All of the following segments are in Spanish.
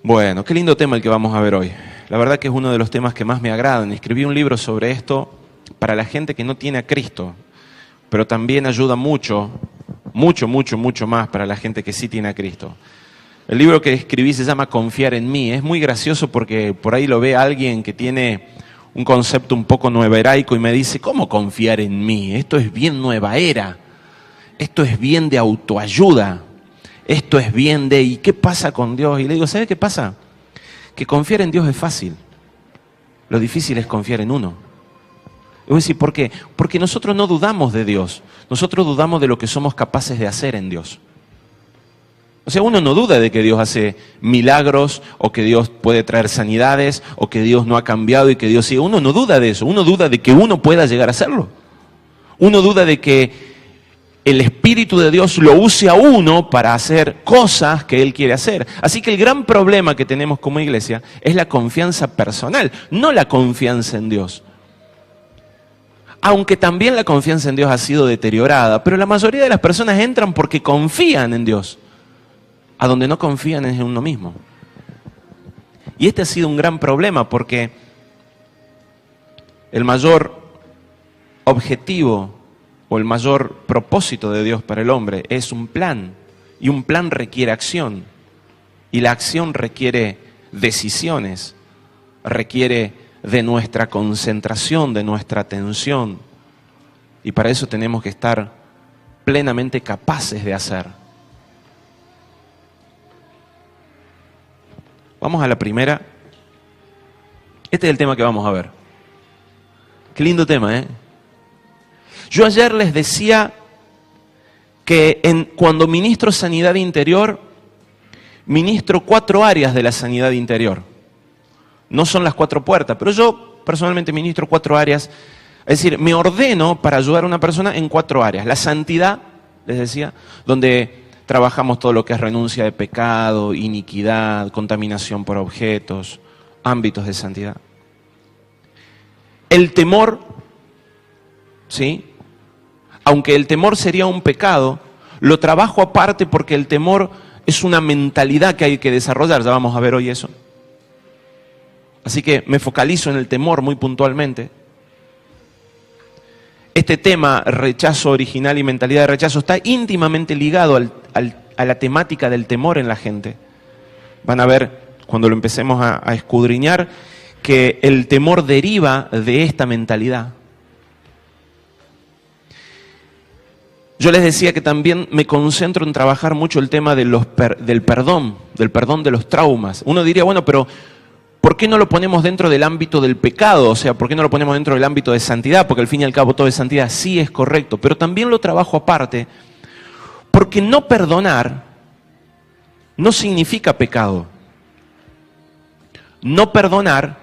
Bueno, qué lindo tema el que vamos a ver hoy. La verdad que es uno de los temas que más me agradan. Escribí un libro sobre esto para la gente que no tiene a Cristo, pero también ayuda mucho más para la gente que sí tiene a Cristo. El libro que escribí se llama Confiar en mí. Es muy gracioso porque por ahí lo ve alguien que tiene un concepto un poco nueveraico y me dice, ¿cómo confiar en mí? Esto es bien nueva era. Esto es bien de autoayuda. Esto es bien de, ¿y qué pasa con Dios? Y le digo, ¿sabe qué pasa? Que confiar en Dios es fácil. Lo difícil es confiar en uno. Y voy a decir, ¿por qué? Porque nosotros no dudamos de Dios. Nosotros dudamos de lo que somos capaces de hacer en Dios. O sea, uno no duda de que Dios hace milagros, o que Dios puede traer sanidades, o que Dios no ha cambiado y que Dios sigue. Uno no duda de eso. Uno duda de que uno pueda llegar a hacerlo. Uno duda de que el Espíritu de Dios lo use a uno para hacer cosas que Él quiere hacer. Así que el gran problema que tenemos como iglesia es la confianza personal, no la confianza en Dios. Aunque también la confianza en Dios ha sido deteriorada, pero la mayoría de las personas entran porque confían en Dios. A donde no confían es en uno mismo. Y este ha sido un gran problema porque el mayor objetivo o el mayor propósito de Dios para el hombre es un plan. Y un plan requiere acción. Y la acción requiere decisiones. Requiere de nuestra concentración, de nuestra atención. Y para eso tenemos que estar plenamente capaces de hacer. Vamos a la primera. Este es el tema que vamos a ver. Qué lindo tema, ¿eh? Yo ayer les decía que cuando ministro sanidad interior, ministro 4 áreas de la sanidad interior. No son las 4 puertas, pero yo personalmente ministro 4 áreas. Es decir, me ordeno para ayudar a una persona en 4 áreas. La santidad, les decía, donde trabajamos todo lo que es renuncia de pecado, iniquidad, contaminación por objetos, ámbitos de santidad. El temor, ¿sí? Aunque el temor sería un pecado, lo trabajo aparte porque el temor es una mentalidad que hay que desarrollar. Ya vamos a ver hoy eso. Así que me focalizo en el temor muy puntualmente. Este tema, rechazo original y mentalidad de rechazo, está íntimamente ligado a la temática del temor en la gente. Van a ver, cuando lo empecemos a escudriñar, que el temor deriva de esta mentalidad. Yo les decía que también me concentro en trabajar mucho el tema de del perdón de los traumas. Uno diría, bueno, pero ¿por qué no lo ponemos dentro del ámbito del pecado? O sea, ¿por qué no lo ponemos dentro del ámbito de santidad? Porque al fin y al cabo todo es santidad. Sí, es correcto, pero también lo trabajo aparte, porque no perdonar no significa pecado. No perdonar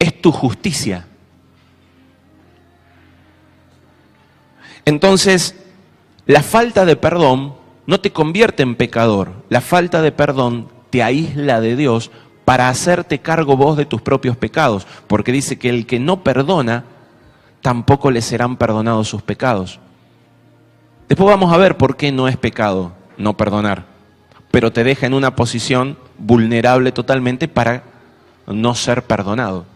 es tu justicia. Entonces, la falta de perdón no te convierte en pecador. La falta de perdón te aísla de Dios para hacerte cargo vos de tus propios pecados. Porque dice que el que no perdona, tampoco le serán perdonados sus pecados. Después vamos a ver por qué no es pecado no perdonar. Pero te deja en una posición vulnerable totalmente para no ser perdonado.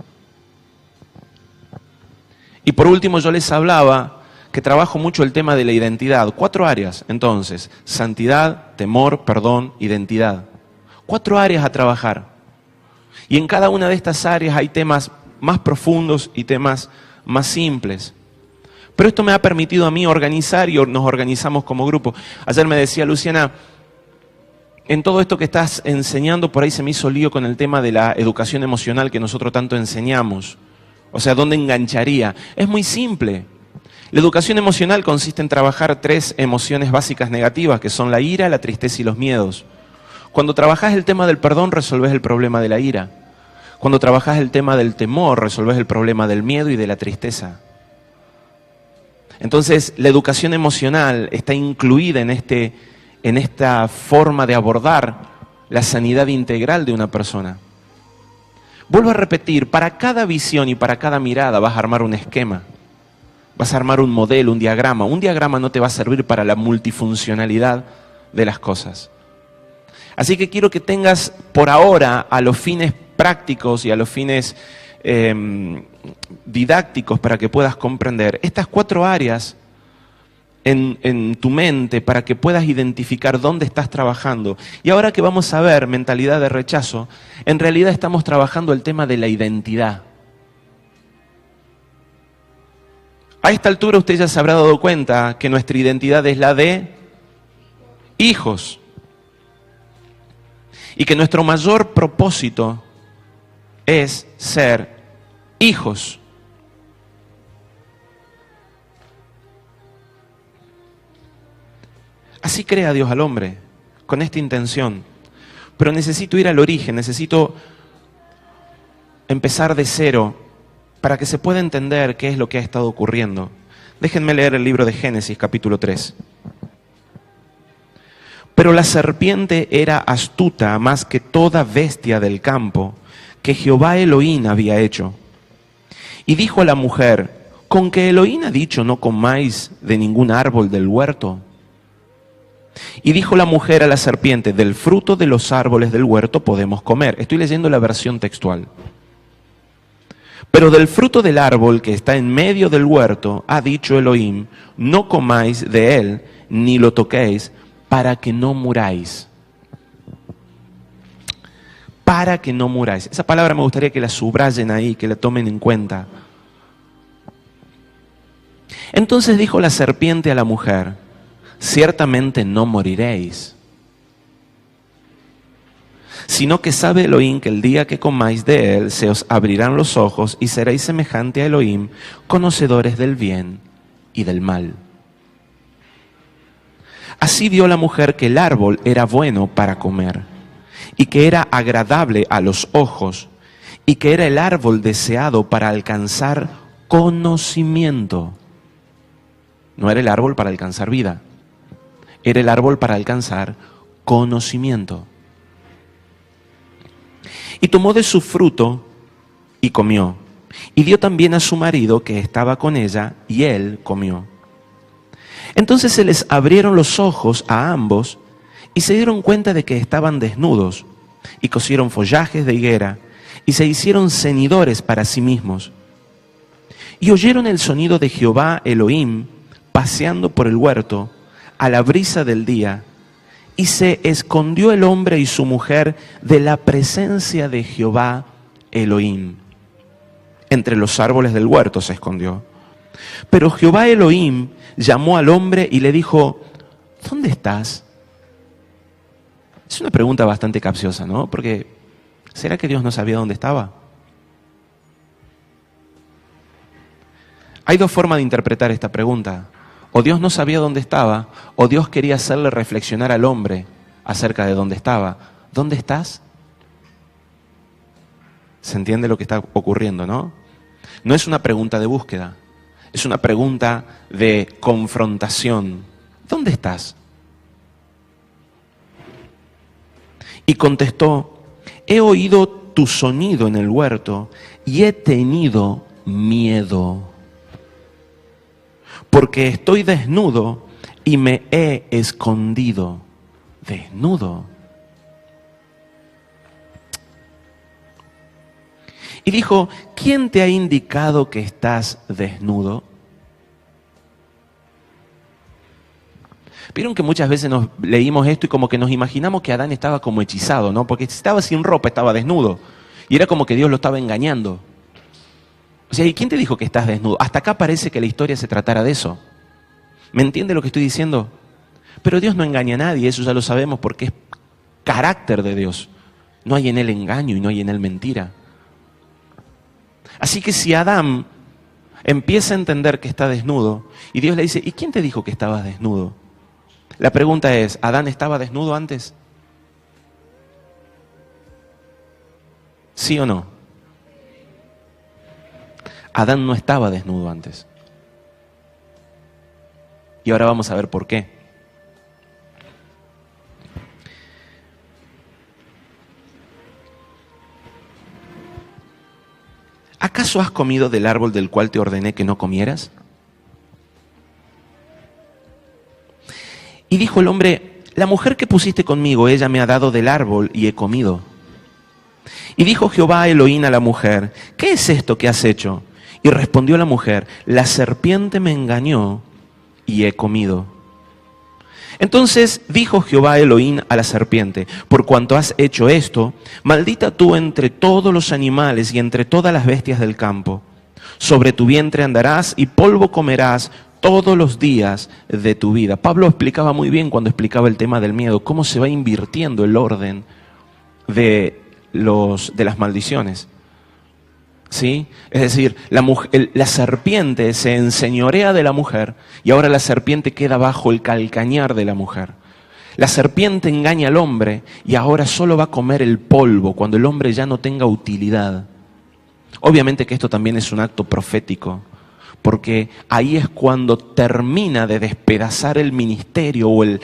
Y por último yo les hablaba que trabajo mucho el tema de la identidad. 4 áreas, entonces, santidad, temor, perdón, identidad. 4 áreas a trabajar. Y en cada una de estas áreas hay temas más profundos y temas más simples. Pero esto me ha permitido a mí organizar y nos organizamos como grupo. Ayer me decía Luciana, en todo esto que estás enseñando, por ahí se me hizo lío con el tema de la educación emocional que nosotros tanto enseñamos. O sea, ¿dónde engancharía? Es muy simple. La educación emocional consiste en trabajar 3 emociones básicas negativas, que son la ira, la tristeza y los miedos. Cuando trabajas el tema del perdón, resolves el problema de la ira. Cuando trabajas el tema del temor, resolves el problema del miedo y de la tristeza. Entonces, la educación emocional está incluida en esta forma de abordar la sanidad integral de una persona. Vuelvo a repetir, para cada visión y para cada mirada vas a armar un esquema. Vas a armar un modelo, un diagrama. Un diagrama no te va a servir para la multifuncionalidad de las cosas. Así que quiero que tengas por ahora, a los fines prácticos y a los fines didácticos para que puedas comprender, estas 4 áreas en tu mente para que puedas identificar dónde estás trabajando. Y ahora que vamos a ver mentalidad de rechazo, en realidad estamos trabajando el tema de la identidad. A esta altura usted ya se habrá dado cuenta que nuestra identidad es la de hijos. Y que nuestro mayor propósito es ser hijos. Así crea Dios al hombre, con esta intención. Pero necesito ir al origen, necesito empezar de cero para que se pueda entender qué es lo que ha estado ocurriendo. Déjenme leer el libro de Génesis, capítulo 3. Pero la serpiente era astuta más que toda bestia del campo que Jehová Elohim había hecho. Y dijo a la mujer, ¿con que Elohim ha dicho no comáis de ningún árbol del huerto? Y dijo la mujer a la serpiente, del fruto de los árboles del huerto podemos comer. Estoy leyendo la versión textual. Pero del fruto del árbol que está en medio del huerto, ha dicho Elohim, no comáis de él, ni lo toquéis, para que no muráis. Para que no muráis. Esa palabra me gustaría que la subrayen ahí, que la tomen en cuenta. Entonces dijo la serpiente a la mujer, ciertamente no moriréis, sino que sabe Elohim que el día que comáis de él se os abrirán los ojos y seréis semejante a Elohim, conocedores del bien y del mal. Así vio la mujer que el árbol era bueno para comer y que era agradable a los ojos y que era el árbol deseado para alcanzar conocimiento. No era el árbol para alcanzar vida. Era el árbol para alcanzar conocimiento. Y tomó de su fruto y comió. Y dio también a su marido que estaba con ella, y él comió. Entonces se les abrieron los ojos a ambos, y se dieron cuenta de que estaban desnudos, y cosieron follajes de higuera, y se hicieron cenidores para sí mismos. Y oyeron el sonido de Jehová Elohim, paseando por el huerto, a la brisa del día, y se escondió el hombre y su mujer de la presencia de Jehová Elohim. Entre los árboles del huerto se escondió. Pero Jehová Elohim llamó al hombre y le dijo, ¿dónde estás? Es una pregunta bastante capciosa, ¿no? Porque, ¿será que Dios no sabía dónde estaba? Hay 2 formas de interpretar esta pregunta. O Dios no sabía dónde estaba, o Dios quería hacerle reflexionar al hombre acerca de dónde estaba. ¿Dónde estás? ¿Se entiende lo que está ocurriendo, no? No es una pregunta de búsqueda, es una pregunta de confrontación. ¿Dónde estás? Y contestó, he oído tu sonido en el huerto y he tenido miedo. Porque estoy desnudo y me he escondido. Desnudo. Y dijo, ¿quién te ha indicado que estás desnudo? Vieron que muchas veces nos leímos esto y como que nos imaginamos que Adán estaba como hechizado, ¿no? Porque si estaba sin ropa, estaba desnudo. Y era como que Dios lo estaba engañando. O sea, ¿y quién te dijo que estás desnudo? Hasta acá parece que la historia se tratara de eso. ¿Me entiende lo que estoy diciendo? Pero Dios no engaña a nadie, eso ya lo sabemos porque es carácter de Dios. No hay en él engaño y no hay en él mentira. Así que si Adán empieza a entender que está desnudo y Dios le dice, ¿y quién te dijo que estabas desnudo? La pregunta es, ¿Adán estaba desnudo antes? ¿Sí o no? Adán no estaba desnudo antes. Y ahora vamos a ver por qué. ¿Acaso has comido del árbol del cual te ordené que no comieras? Y dijo el hombre, la mujer que pusiste conmigo, ella me ha dado del árbol y he comido. Y dijo Jehová Elohim a la mujer, ¿qué es esto que has hecho? Y respondió la mujer, la serpiente me engañó y he comido. Entonces dijo Jehová Elohim a la serpiente, por cuanto has hecho esto, maldita tú entre todos los animales y entre todas las bestias del campo. Sobre tu vientre andarás y polvo comerás todos los días de tu vida. Pablo explicaba muy bien cuando explicaba el tema del miedo, cómo se va invirtiendo el orden de las maldiciones. ¿Sí? Es decir, la serpiente se enseñorea de la mujer y ahora la serpiente queda bajo el calcañar de la mujer. La serpiente engaña al hombre y ahora solo va a comer el polvo cuando el hombre ya no tenga utilidad. Obviamente que esto también es un acto profético, porque ahí es cuando termina de despedazar el ministerio o el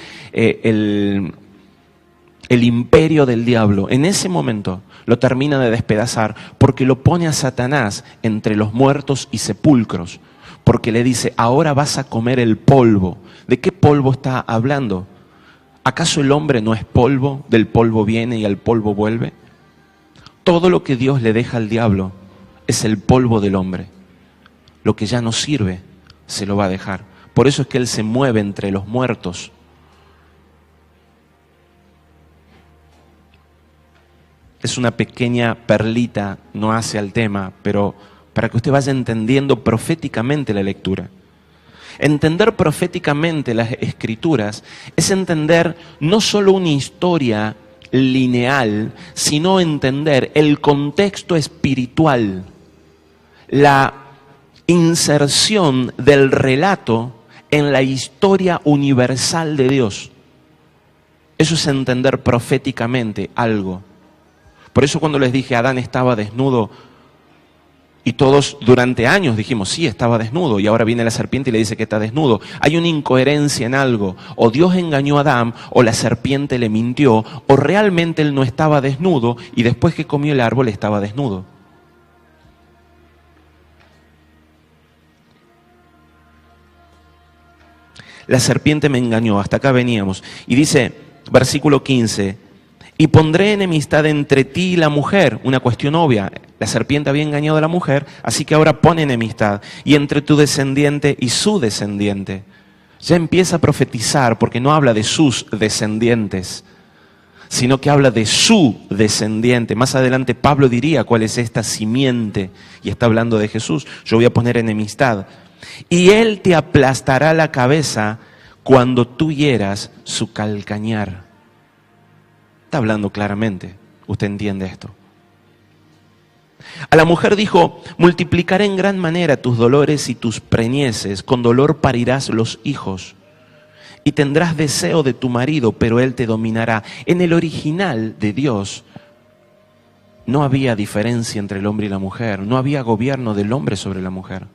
imperio del diablo. En ese momento lo termina de despedazar porque lo pone a Satanás entre los muertos y sepulcros, porque le dice, ahora vas a comer el polvo. ¿De qué polvo está hablando? ¿Acaso el hombre no es polvo? ¿Del polvo viene y al polvo vuelve? Todo lo que Dios le deja al diablo es el polvo del hombre. Lo que ya no sirve se lo va a dejar. Por eso es que él se mueve entre los muertos. Es una pequeña perlita, no hace al tema, pero para que usted vaya entendiendo proféticamente la lectura. Entender proféticamente las Escrituras es entender no solo una historia lineal, sino entender el contexto espiritual, la inserción del relato en la historia universal de Dios. Eso es entender proféticamente algo. Por eso cuando les dije Adán estaba desnudo, y todos durante años dijimos, sí, estaba desnudo, y ahora viene la serpiente y le dice que está desnudo. Hay una incoherencia en algo. O Dios engañó a Adán, o la serpiente le mintió, o realmente él no estaba desnudo, y después que comió el árbol estaba desnudo. La serpiente me engañó, hasta acá veníamos. Y dice, versículo 15, y pondré enemistad entre ti y la mujer, una cuestión obvia. La serpiente había engañado a la mujer, así que ahora pone enemistad. Y entre tu descendiente y su descendiente. Ya empieza a profetizar, porque no habla de sus descendientes, sino que habla de su descendiente. Más adelante Pablo diría cuál es esta simiente, y está hablando de Jesús. Yo voy a poner enemistad. Y él te aplastará la cabeza cuando tú hieras su calcañar. Está hablando claramente, usted entiende esto. A la mujer dijo, multiplicaré en gran manera tus dolores y tus preñeces, con dolor parirás los hijos. Y tendrás deseo de tu marido, pero él te dominará. En el original de Dios no había diferencia entre el hombre y la mujer, no había gobierno del hombre sobre la mujer.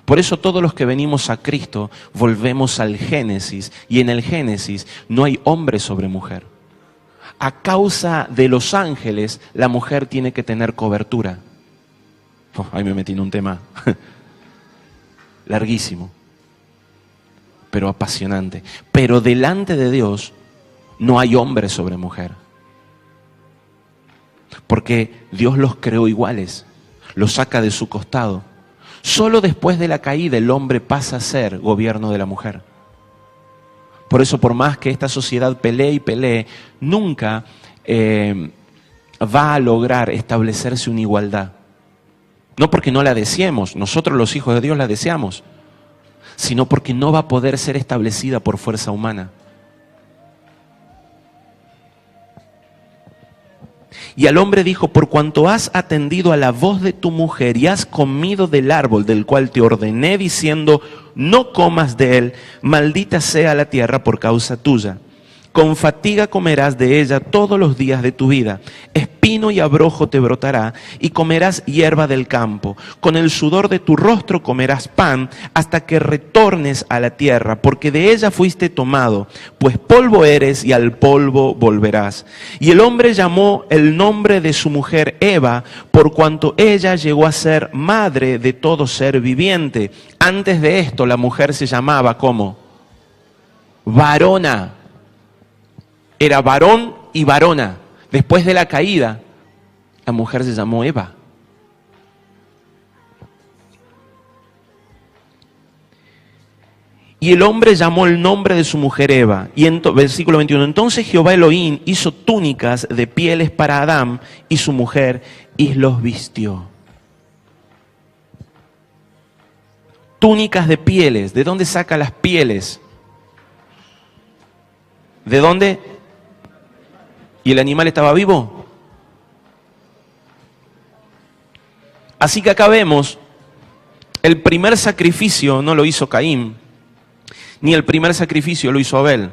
Por eso todos los que venimos a Cristo volvemos al Génesis, y en el Génesis no hay hombre sobre mujer. A causa de los ángeles, la mujer tiene que tener cobertura. Ahí me metí en un tema larguísimo, pero apasionante. Pero delante de Dios no hay hombre sobre mujer. Porque Dios los creó iguales, los saca de su costado. Solo después de la caída el hombre pasa a ser gobierno de la mujer. Por eso, por más que esta sociedad pelee y pelee, nunca va a lograr establecerse una igualdad. No porque no la deseemos, nosotros los hijos de Dios la deseamos, sino porque no va a poder ser establecida por fuerza humana. Y al hombre dijo, por cuanto has atendido a la voz de tu mujer y has comido del árbol del cual te ordené diciendo, no comas de él, maldita sea la tierra por causa tuya. Con fatiga comerás de ella todos los días de tu vida. Espino y abrojo te brotará y comerás hierba del campo. Con el sudor de tu rostro comerás pan hasta que retornes a la tierra, porque de ella fuiste tomado, pues polvo eres y al polvo volverás. Y el hombre llamó el nombre de su mujer Eva, por cuanto ella llegó a ser madre de todo ser viviente. Antes de esto la mujer se llamaba ¿cómo? Varona. Era varón y varona. Después de la caída, la mujer se llamó Eva. Y el hombre llamó el nombre de su mujer Eva. Y versículo 21, entonces Jehová Elohim hizo túnicas de pieles para Adán y su mujer y los vistió. Túnicas de pieles. ¿De dónde saca las pieles? ¿De dónde? ¿Y el animal estaba vivo? Así que acá vemos, el primer sacrificio no lo hizo Caín, ni el primer sacrificio lo hizo Abel.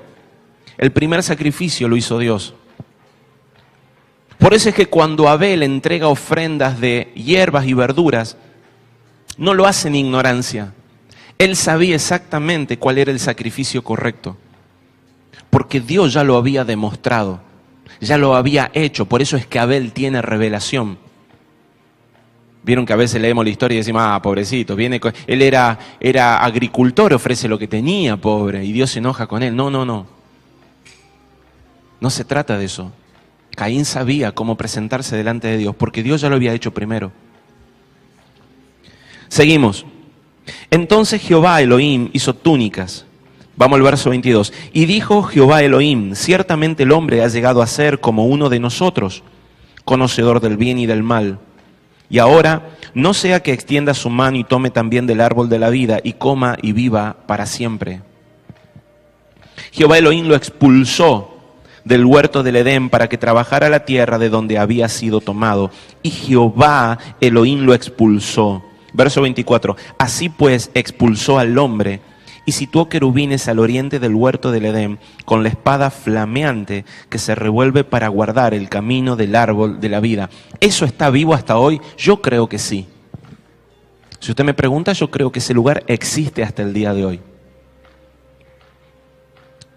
El primer sacrificio lo hizo Dios. Por eso es que cuando Abel entrega ofrendas de hierbas y verduras, no lo hace en ignorancia. Él sabía exactamente cuál era el sacrificio correcto. Porque Dios ya lo había demostrado, ya lo había hecho. Por eso es que Abel tiene revelación. Vieron que a veces leemos la historia y decimos, pobrecito, él era agricultor, ofrece lo que tenía, pobre, y Dios se enoja con él. No. No se trata de eso. Caín sabía cómo presentarse delante de Dios, porque Dios ya lo había hecho primero. Seguimos. Entonces Jehová Elohim hizo túnicas. Vamos al verso 22. Y dijo Jehová Elohim, ciertamente el hombre ha llegado a ser como uno de nosotros, conocedor del bien y del mal. Y ahora, no sea que extienda su mano y tome también del árbol de la vida y coma y viva para siempre. Jehová Elohim lo expulsó del huerto del Edén para que trabajara la tierra de donde había sido tomado. Y Jehová Elohim lo expulsó. Verso 24. Así pues expulsó al hombre y situó querubines al oriente del huerto del Edén con la espada flameante que se revuelve para guardar el camino del árbol de la vida. ¿Eso está vivo hasta hoy? Yo creo que sí. Si usted me pregunta, yo creo que ese lugar existe hasta el día de hoy.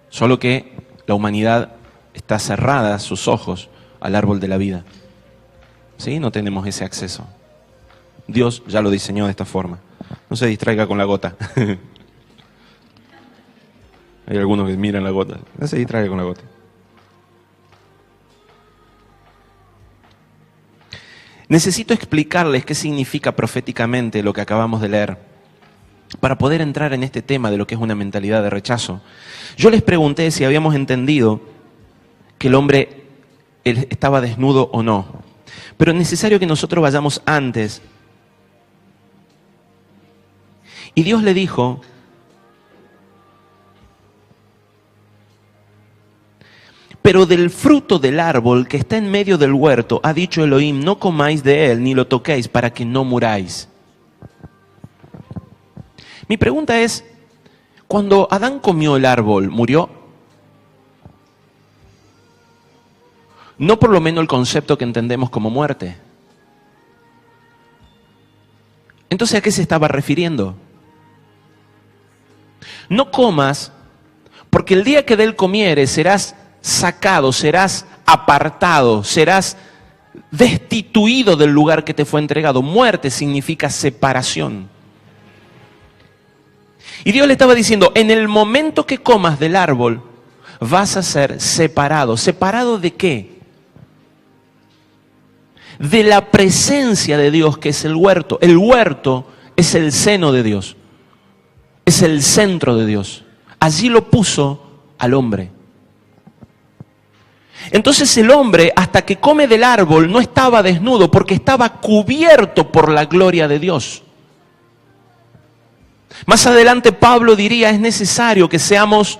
Solo que la humanidad está cerrada sus ojos al árbol de la vida. ¿Sí? No tenemos ese acceso. Dios ya lo diseñó de esta forma. No se distraiga con la gota. Hay algunos que miran la gota. No se distraiga con la gota. Necesito explicarles qué significa proféticamente lo que acabamos de leer, para poder entrar en este tema de lo que es una mentalidad de rechazo. Yo les pregunté si habíamos entendido que el hombre estaba desnudo o no. Pero es necesario que nosotros vayamos antes. Y Dios le dijo, pero del fruto del árbol que está en medio del huerto, ha dicho Elohim, no comáis de él, ni lo toquéis, para que no muráis. Mi pregunta es, cuando Adán comió el árbol, ¿murió? No por lo menos el concepto que entendemos como muerte. Entonces, ¿a qué se estaba refiriendo? No comas, porque el día que de él comieres serás sacado, serás apartado, serás destituido del lugar que te fue entregado. Muerte significa separación. Y Dios le estaba diciendo, en el momento que comas del árbol, vas a ser separado. ¿Separado de qué? De la presencia de Dios, que es el huerto. El huerto es el seno de Dios. Es el centro de Dios. Allí lo puso al hombre. Entonces el hombre, hasta que come del árbol, no estaba desnudo porque estaba cubierto por la gloria de Dios. Más adelante Pablo diría, es necesario que seamos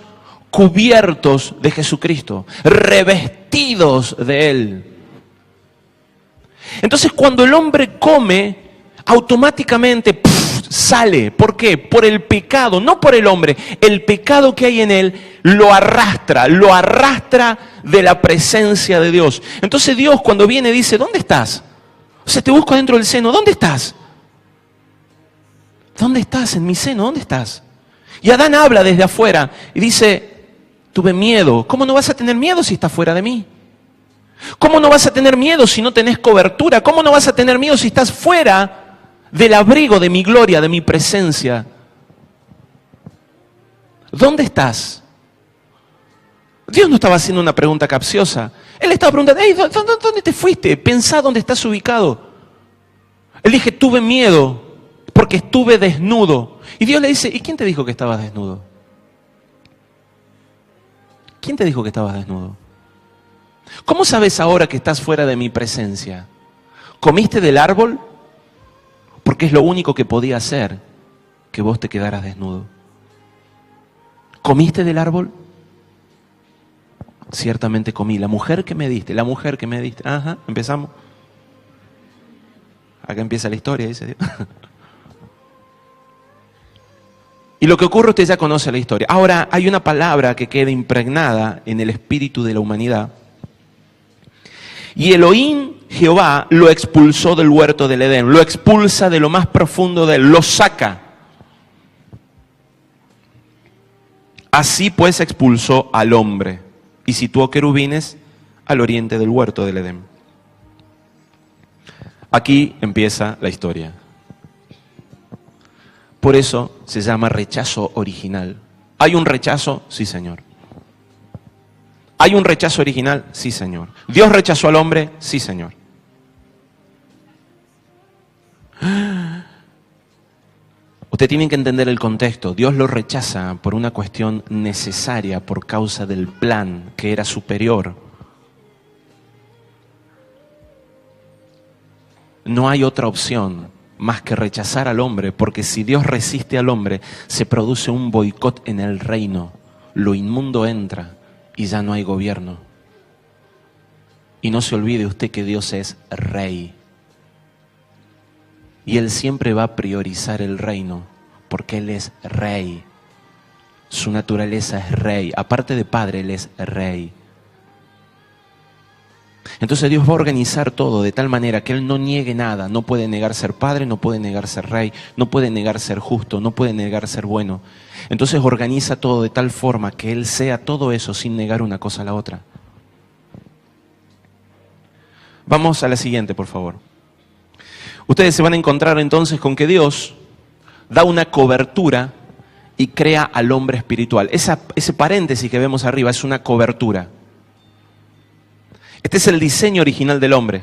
cubiertos de Jesucristo, revestidos de Él. Entonces cuando el hombre come, automáticamente sale. ¿Por qué? Por el pecado, no por el hombre. El pecado que hay en él lo arrastra de la presencia de Dios. Entonces Dios cuando viene dice, ¿dónde estás? O sea, te busco dentro del seno, ¿dónde estás? ¿Dónde estás? En mi seno, ¿dónde estás? Y Adán habla desde afuera y dice, tuve miedo. ¿Cómo no vas a tener miedo si estás fuera de mí? ¿Cómo no vas a tener miedo si no tenés cobertura? ¿Cómo no vas a tener miedo si estás fuera del abrigo de mi gloria, de mi presencia? ¿Dónde estás? Dios no estaba haciendo una pregunta capciosa. Él estaba preguntando, hey, ¿dónde te fuiste? Pensá dónde estás ubicado. Él dije, tuve miedo porque estuve desnudo. Y Dios le dice, ¿y quién te dijo que estabas desnudo? ¿Quién te dijo que estabas desnudo? ¿Cómo sabes ahora que estás fuera de mi presencia? ¿Comiste del árbol? Porque es lo único que podía hacer que vos te quedaras desnudo. ¿Comiste del árbol? Ciertamente comí. La mujer que me diste. Ajá, empezamos. Acá empieza la historia, dice Dios. Y lo que ocurre, usted ya conoce la historia. Ahora, hay una palabra que queda impregnada en el espíritu de la humanidad. Y Elohim, Jehová, lo expulsó del huerto del Edén. Lo expulsa de lo más profundo de él. Lo saca. Así pues expulsó al hombre y situó querubines al oriente del huerto del Edén. Aquí empieza la historia. Por eso se llama rechazo original. ¿Hay un rechazo? Sí, Señor. ¿Hay un rechazo original? Sí, Señor. ¿Dios rechazó al hombre? Sí, Señor. Usted tiene que entender el contexto. Dios lo rechaza por una cuestión necesaria, por causa del plan que era superior. No hay otra opción más que rechazar al hombre, porque si Dios resiste al hombre, se produce un boicot en el reino. Lo inmundo entra y ya no hay gobierno. Y no se olvide usted que Dios es rey. Y Él siempre va a priorizar el reino, porque Él es rey. Su naturaleza es rey. Aparte de padre, Él es rey. Entonces Dios va a organizar todo de tal manera que Él no niegue nada. No puede negar ser padre, no puede negar ser rey, no puede negar ser justo, no puede negar ser bueno. Entonces organiza todo de tal forma que Él sea todo eso sin negar una cosa a la otra. Vamos a la siguiente, por favor. Ustedes se van a encontrar entonces con que Dios da una cobertura y crea al hombre espiritual. Ese paréntesis que vemos arriba es una cobertura. Este es el diseño original del hombre.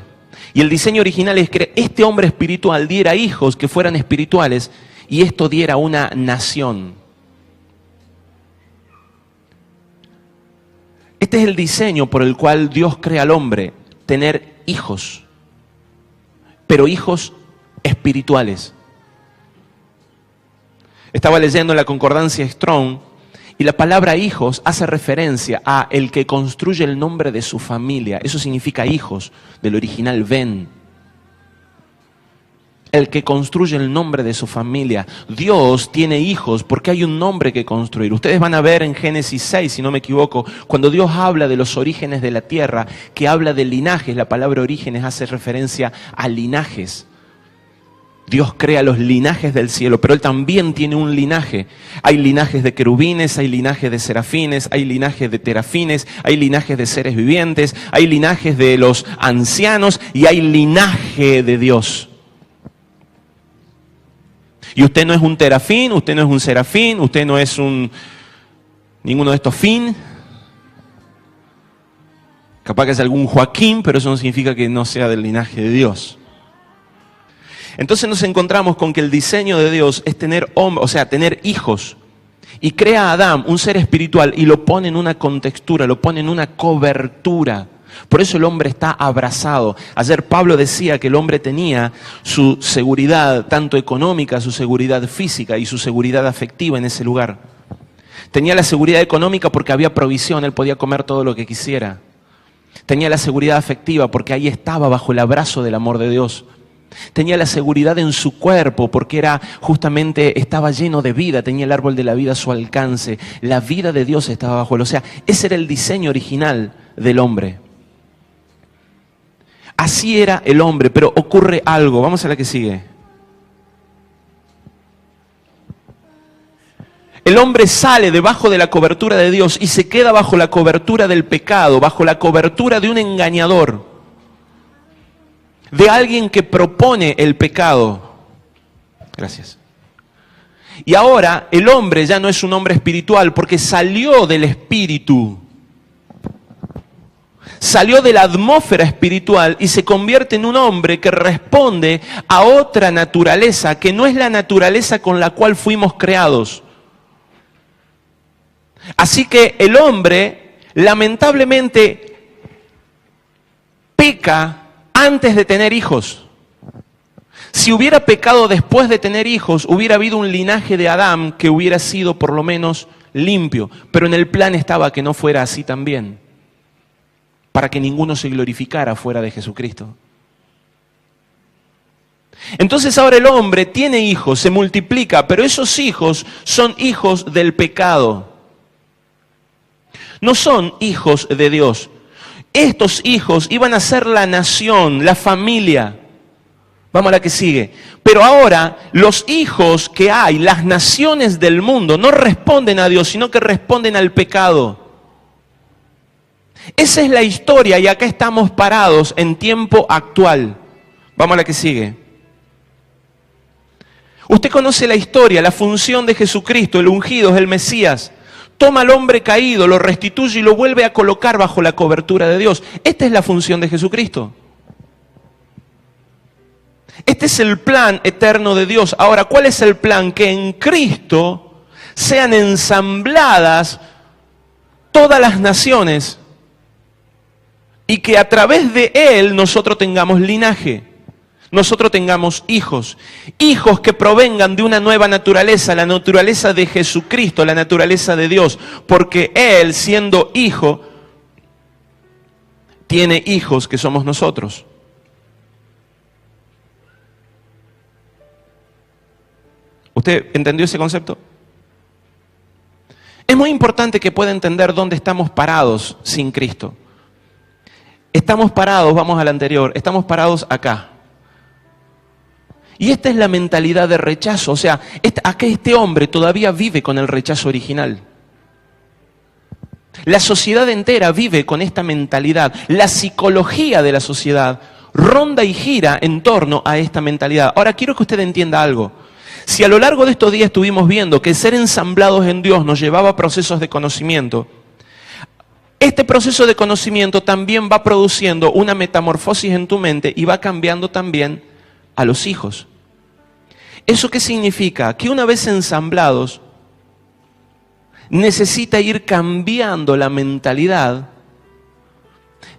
Y el diseño original es que este hombre espiritual diera hijos que fueran espirituales y esto diera una nación. Este es el diseño por el cual Dios crea al hombre, tener hijos, pero hijos espirituales. Estaba leyendo la concordancia Strong y la palabra hijos hace referencia a el que construye el nombre de su familia. Eso significa hijos, del original ben. El que construye el nombre de su familia. Dios tiene hijos porque hay un nombre que construir. Ustedes van a ver en Génesis 6, si no me equivoco, cuando Dios habla de los orígenes de la tierra, que habla de linajes. La palabra orígenes hace referencia a linajes. Dios crea los linajes del cielo, pero Él también tiene un linaje. Hay linajes de querubines, hay linajes de serafines, hay linajes de terafines, hay linajes de seres vivientes, hay linajes de los ancianos y hay linaje de Dios. Y usted no es un terafín, usted no es un serafín, usted no es ninguno de estos fin. Capaz que es algún Joaquín, pero eso no significa que no sea del linaje de Dios. Entonces nos encontramos con que el diseño de Dios es tener tener hijos. Y crea a Adán, un ser espiritual, y lo pone en una contextura, lo pone en una cobertura. Por eso el hombre está abrazado. Ayer Pablo decía que el hombre tenía su seguridad, tanto económica, su seguridad física y su seguridad afectiva en ese lugar. Tenía la seguridad económica porque había provisión, él podía comer todo lo que quisiera. Tenía la seguridad afectiva porque ahí estaba bajo el abrazo del amor de Dios. Tenía la seguridad en su cuerpo porque estaba lleno de vida, tenía el árbol de la vida a su alcance. La vida de Dios estaba bajo él. O sea, ese era el diseño original del hombre. Así era el hombre, pero ocurre algo. Vamos a la que sigue. El hombre sale debajo de la cobertura de Dios y se queda bajo la cobertura del pecado, bajo la cobertura de un engañador. De alguien que propone el pecado. Gracias. Y ahora el hombre ya no es un hombre espiritual porque salió del espíritu. salió de la atmósfera espiritual y se convierte en un hombre que responde a otra naturaleza, que no es la naturaleza con la cual fuimos creados. Así que el hombre, lamentablemente, peca antes de tener hijos. Si hubiera pecado después de tener hijos, hubiera habido un linaje de Adán que hubiera sido por lo menos limpio. Pero en el plan estaba que no fuera así también, para que ninguno se glorificara fuera de Jesucristo. Entonces ahora el hombre tiene hijos, se multiplica, pero esos hijos son hijos del pecado. No son hijos de Dios. Estos hijos iban a ser la nación, la familia. Vamos a la que sigue. Pero ahora los hijos que hay, las naciones del mundo, no responden a Dios, sino que responden al pecado. Esa es la historia y acá estamos parados en tiempo actual. Vamos a la que sigue. Usted conoce la historia, la función de Jesucristo, el ungido, el Mesías. Toma al hombre caído, lo restituye y lo vuelve a colocar bajo la cobertura de Dios. Esta es la función de Jesucristo. Este es el plan eterno de Dios. Ahora, ¿cuál es el plan? Que en Cristo sean ensambladas todas las naciones y que a través de Él nosotros tengamos linaje, nosotros tengamos hijos. Hijos que provengan de una nueva naturaleza, la naturaleza de Jesucristo, la naturaleza de Dios. Porque Él, siendo hijo, tiene hijos que somos nosotros. ¿Usted entendió ese concepto? Es muy importante que pueda entender dónde estamos parados sin Cristo. Estamos parados, vamos al anterior, estamos parados acá. Y esta es la mentalidad de rechazo. O sea, acá este hombre todavía vive con el rechazo original. La sociedad entera vive con esta mentalidad. La psicología de la sociedad ronda y gira en torno a esta mentalidad. Ahora quiero que usted entienda algo. Si a lo largo de estos días estuvimos viendo que ser ensamblados en Dios nos llevaba a procesos de conocimiento, este proceso de conocimiento también va produciendo una metamorfosis en tu mente y va cambiando también a los hijos. ¿Eso qué significa? Que una vez ensamblados, necesita ir cambiando la mentalidad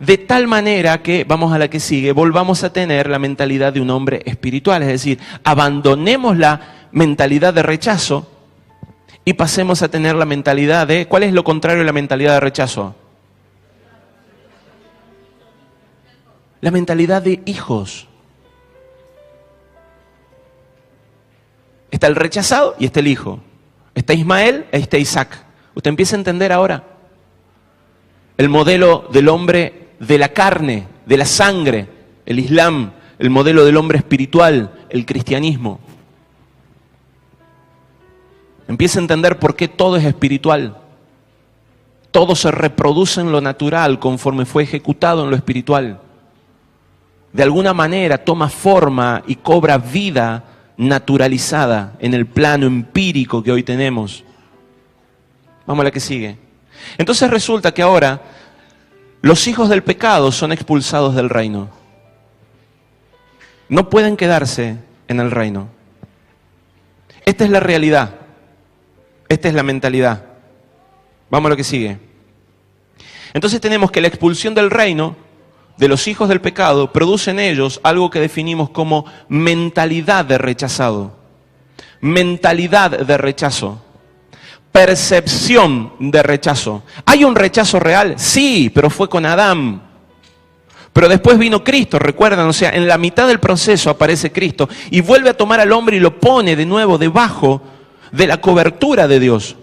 de tal manera que, vamos a la que sigue, volvamos a tener la mentalidad de un hombre espiritual. Es decir, abandonemos la mentalidad de rechazo y pasemos a tener la mentalidad de... ¿Cuál es lo contrario de la mentalidad de rechazo? La mentalidad de hijos. Está el rechazado y está el hijo. Está Ismael y está Isaac. ¿Usted empieza a entender ahora? El modelo del hombre de la carne, de la sangre, el Islam, el modelo del hombre espiritual, el cristianismo. Empieza a entender por qué todo es espiritual. Todo se reproduce en lo natural conforme fue ejecutado en lo espiritual. De alguna manera toma forma y cobra vida naturalizada en el plano empírico que hoy tenemos. Vamos a la que sigue. Entonces resulta que ahora los hijos del pecado son expulsados del reino. No pueden quedarse en el reino. Esta es la realidad. Esta es la mentalidad. Vamos a lo que sigue. Entonces tenemos que la expulsión del reino de los hijos del pecado produce en ellos algo que definimos como mentalidad de rechazado. Mentalidad de rechazo. Percepción de rechazo. ¿Hay un rechazo real? Sí, pero fue con Adán. Pero después vino Cristo, recuerdan, o sea, en la mitad del proceso aparece Cristo y vuelve a tomar al hombre y lo pone de nuevo debajo de la cobertura de Dios.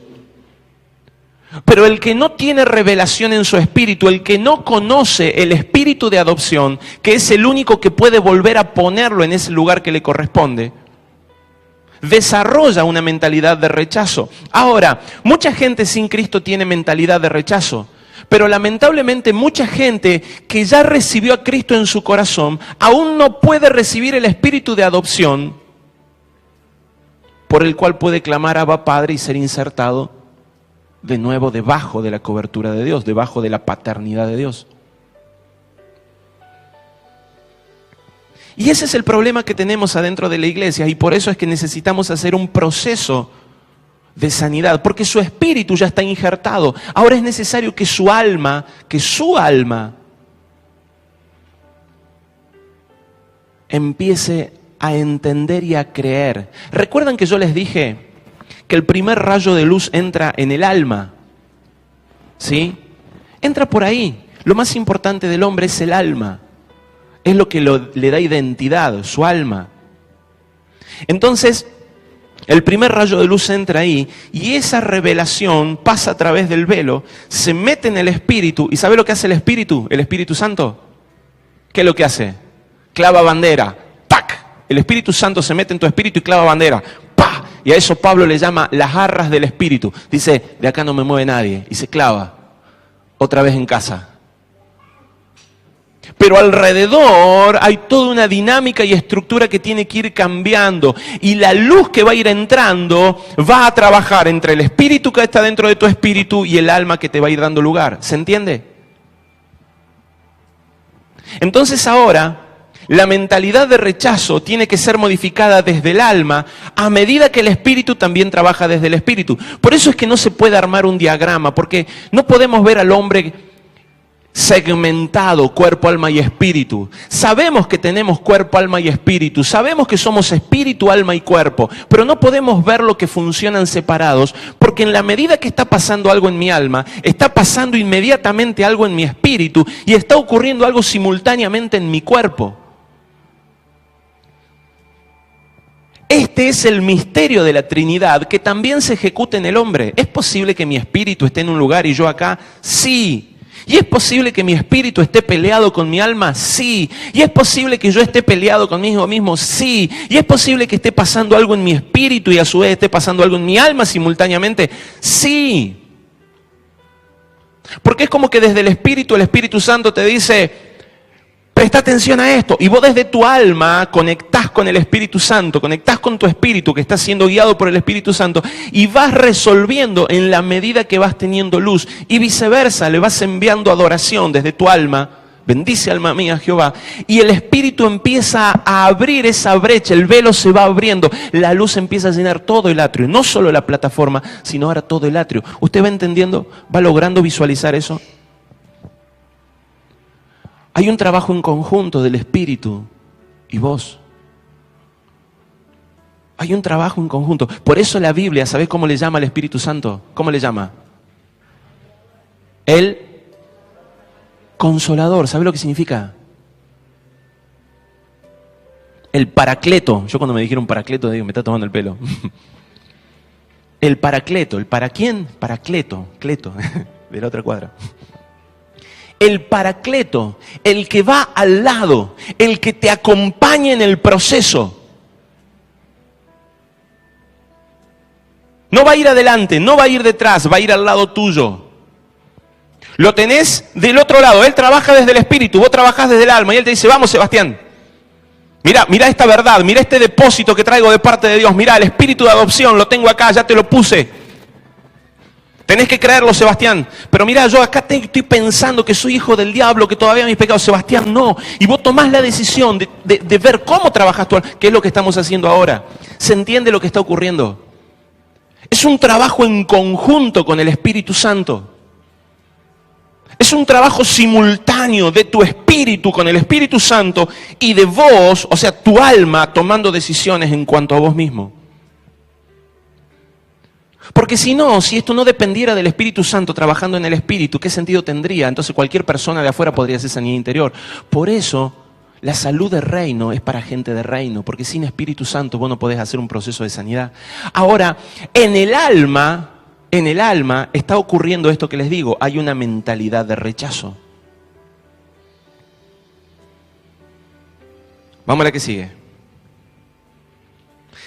Pero el que no tiene revelación en su espíritu, el que no conoce el espíritu de adopción, que es el único que puede volver a ponerlo en ese lugar que le corresponde, desarrolla una mentalidad de rechazo. Ahora, mucha gente sin Cristo tiene mentalidad de rechazo, pero lamentablemente mucha gente que ya recibió a Cristo en su corazón aún no puede recibir el espíritu de adopción por el cual puede clamar Abba Padre y ser insertado de nuevo debajo de la cobertura de Dios, debajo de la paternidad de Dios. Y ese es el problema que tenemos adentro de la iglesia y por eso es que necesitamos hacer un proceso de sanidad, porque su espíritu ya está injertado. Ahora es necesario que su alma empiece a entender y a creer. ¿Recuerdan que yo les dije que el primer rayo de luz entra en el alma? ¿Sí? Entra por ahí. Lo más importante del hombre es el alma. Es lo que le da identidad, su alma. Entonces, el primer rayo de luz entra ahí y esa revelación pasa a través del velo, se mete en el espíritu. ¿Y sabe lo que hace el espíritu? ¿El Espíritu Santo? ¿Qué es lo que hace? Clava bandera. ¡Tac! El Espíritu Santo se mete en tu espíritu y clava bandera. ¡Pah! Y a eso Pablo le llama las garras del espíritu. Dice, de acá no me mueve nadie. Y se clava. Otra vez en casa. Pero alrededor hay toda una dinámica y estructura que tiene que ir cambiando. Y la luz que va a ir entrando va a trabajar entre el espíritu que está dentro de tu espíritu y el alma que te va a ir dando lugar. ¿Se entiende? Entonces ahora, la mentalidad de rechazo tiene que ser modificada desde el alma a medida que el espíritu también trabaja desde el espíritu. Por eso es que no se puede armar un diagrama, porque no podemos ver al hombre segmentado, cuerpo, alma y espíritu. Sabemos que tenemos cuerpo, alma y espíritu. Sabemos que somos espíritu, alma y cuerpo. Pero no podemos ver lo que funcionan separados, porque en la medida que está pasando algo en mi alma, está pasando inmediatamente algo en mi espíritu y está ocurriendo algo simultáneamente en mi cuerpo. Este es el misterio de la Trinidad que también se ejecuta en el hombre. ¿Es posible que mi espíritu esté en un lugar y yo acá? Sí. ¿Y es posible que mi espíritu esté peleado con mi alma? Sí. ¿Y es posible que yo esté peleado conmigo mismo? Sí. ¿Y es posible que esté pasando algo en mi espíritu y a su vez esté pasando algo en mi alma simultáneamente? Sí. Porque es como que desde el Espíritu Santo te dice, presta atención a esto. Y vos desde tu alma conectás con el Espíritu Santo, conectás con tu espíritu que está siendo guiado por el Espíritu Santo y vas resolviendo en la medida que vas teniendo luz. Y viceversa, le vas enviando adoración desde tu alma. Bendice alma mía Jehová. Y el Espíritu empieza a abrir esa brecha, el velo se va abriendo. La luz empieza a llenar todo el atrio. No solo la plataforma, sino ahora todo el atrio. ¿Usted va entendiendo? ¿Va logrando visualizar eso? Hay un trabajo en conjunto del Espíritu y vos. Hay un trabajo en conjunto. Por eso la Biblia, ¿sabés cómo le llama al Espíritu Santo? ¿Cómo le llama? El Consolador. ¿Sabe lo que significa? El Paracleto. Yo cuando me dijeron Paracleto, digo, me está tomando el pelo. El Paracleto. ¿El para quién? Paracleto. Cleto. De la otra cuadra. El Paracleto, el que va al lado, el que te acompaña en el proceso. No va a ir adelante, no va a ir detrás, va a ir al lado tuyo. Lo tenés del otro lado, él trabaja desde el espíritu, vos trabajás desde el alma y él te dice, vamos Sebastián, mira esta verdad, mira este depósito que traigo de parte de Dios, mira el espíritu de adopción, lo tengo acá, ya te lo puse. Tenés que creerlo, Sebastián. Pero mira, yo acá estoy pensando que soy hijo del diablo, que todavía mis pecados. Sebastián, no. Y vos tomás la decisión de ver cómo trabajas tú, que es lo que estamos haciendo ahora. ¿Se entiende lo que está ocurriendo? Es un trabajo en conjunto con el Espíritu Santo. Es un trabajo simultáneo de tu espíritu con el Espíritu Santo y de vos, o sea, tu alma tomando decisiones en cuanto a vos mismo. Porque si esto no dependiera del Espíritu Santo trabajando en el Espíritu, ¿qué sentido tendría? Entonces cualquier persona de afuera podría hacer sanidad interior. Por eso, la salud de reino es para gente de reino, porque sin Espíritu Santo vos no podés hacer un proceso de sanidad. Ahora, en el alma está ocurriendo esto que les digo, hay una mentalidad de rechazo. Vamos a la que sigue.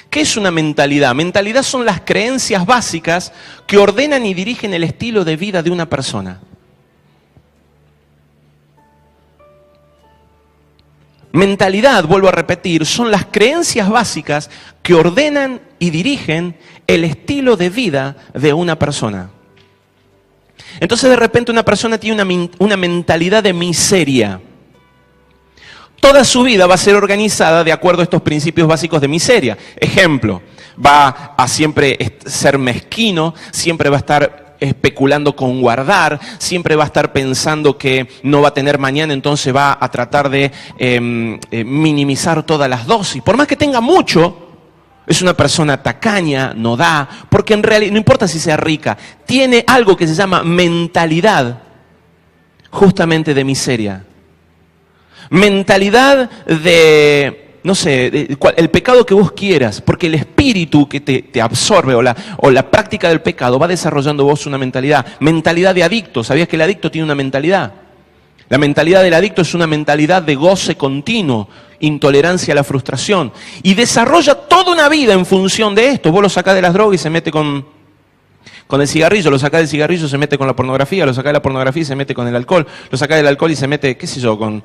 ¿Qué es una mentalidad? Mentalidad son las creencias básicas que ordenan y dirigen el estilo de vida de una persona. Mentalidad, vuelvo a repetir, son las creencias básicas que ordenan y dirigen el estilo de vida de una persona. Entonces de repente una persona tiene una mentalidad de miseria. toda su vida va a ser organizada de acuerdo a estos principios básicos de miseria. Ejemplo, va a siempre ser mezquino, siempre va a estar especulando con guardar, siempre va a estar pensando que no va a tener mañana, entonces va a tratar de minimizar todas las dosis. Por más que tenga mucho, es una persona tacaña, no da, porque en realidad, no importa si sea rica, tiene algo que se llama mentalidad justamente de miseria. Mentalidad de, no sé, el pecado que vos quieras, porque el espíritu que te absorbe o la práctica del pecado va desarrollando vos una mentalidad. Mentalidad de adicto. ¿Sabías que el adicto tiene una mentalidad? La mentalidad del adicto es una mentalidad de goce continuo, intolerancia a la frustración. Y desarrolla toda una vida en función de esto. Vos lo sacás de las drogas y se mete con el cigarrillo, lo sacás del cigarrillo y se mete con la pornografía, lo sacás de la pornografía y se mete con el alcohol, lo sacás del alcohol y se mete, qué sé yo, con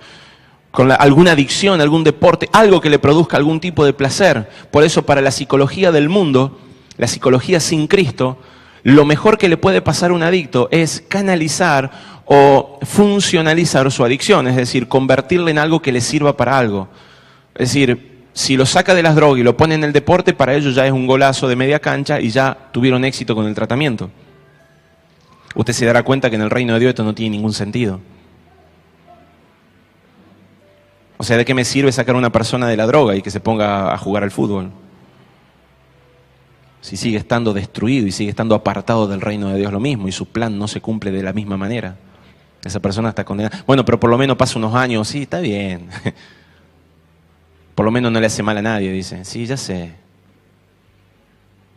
alguna adicción, algún deporte, algo que le produzca algún tipo de placer. Por eso para la psicología del mundo, la psicología sin Cristo, lo mejor que le puede pasar a un adicto es canalizar o funcionalizar su adicción, es decir, convertirla en algo que le sirva para algo. Es decir, si lo saca de las drogas y lo pone en el deporte, para ellos ya es un golazo de media cancha y ya tuvieron éxito con el tratamiento. Usted se dará cuenta que en el reino de Dios esto no tiene ningún sentido. O sea, ¿de qué me sirve sacar a una persona de la droga y que se ponga a jugar al fútbol? Si sigue estando destruido y sigue estando apartado del reino de Dios lo mismo y su plan no se cumple de la misma manera. Esa persona está condenada. Bueno, pero por lo menos pasa unos años, sí, está bien. Por lo menos no le hace mal a nadie, dice. Sí, ya sé.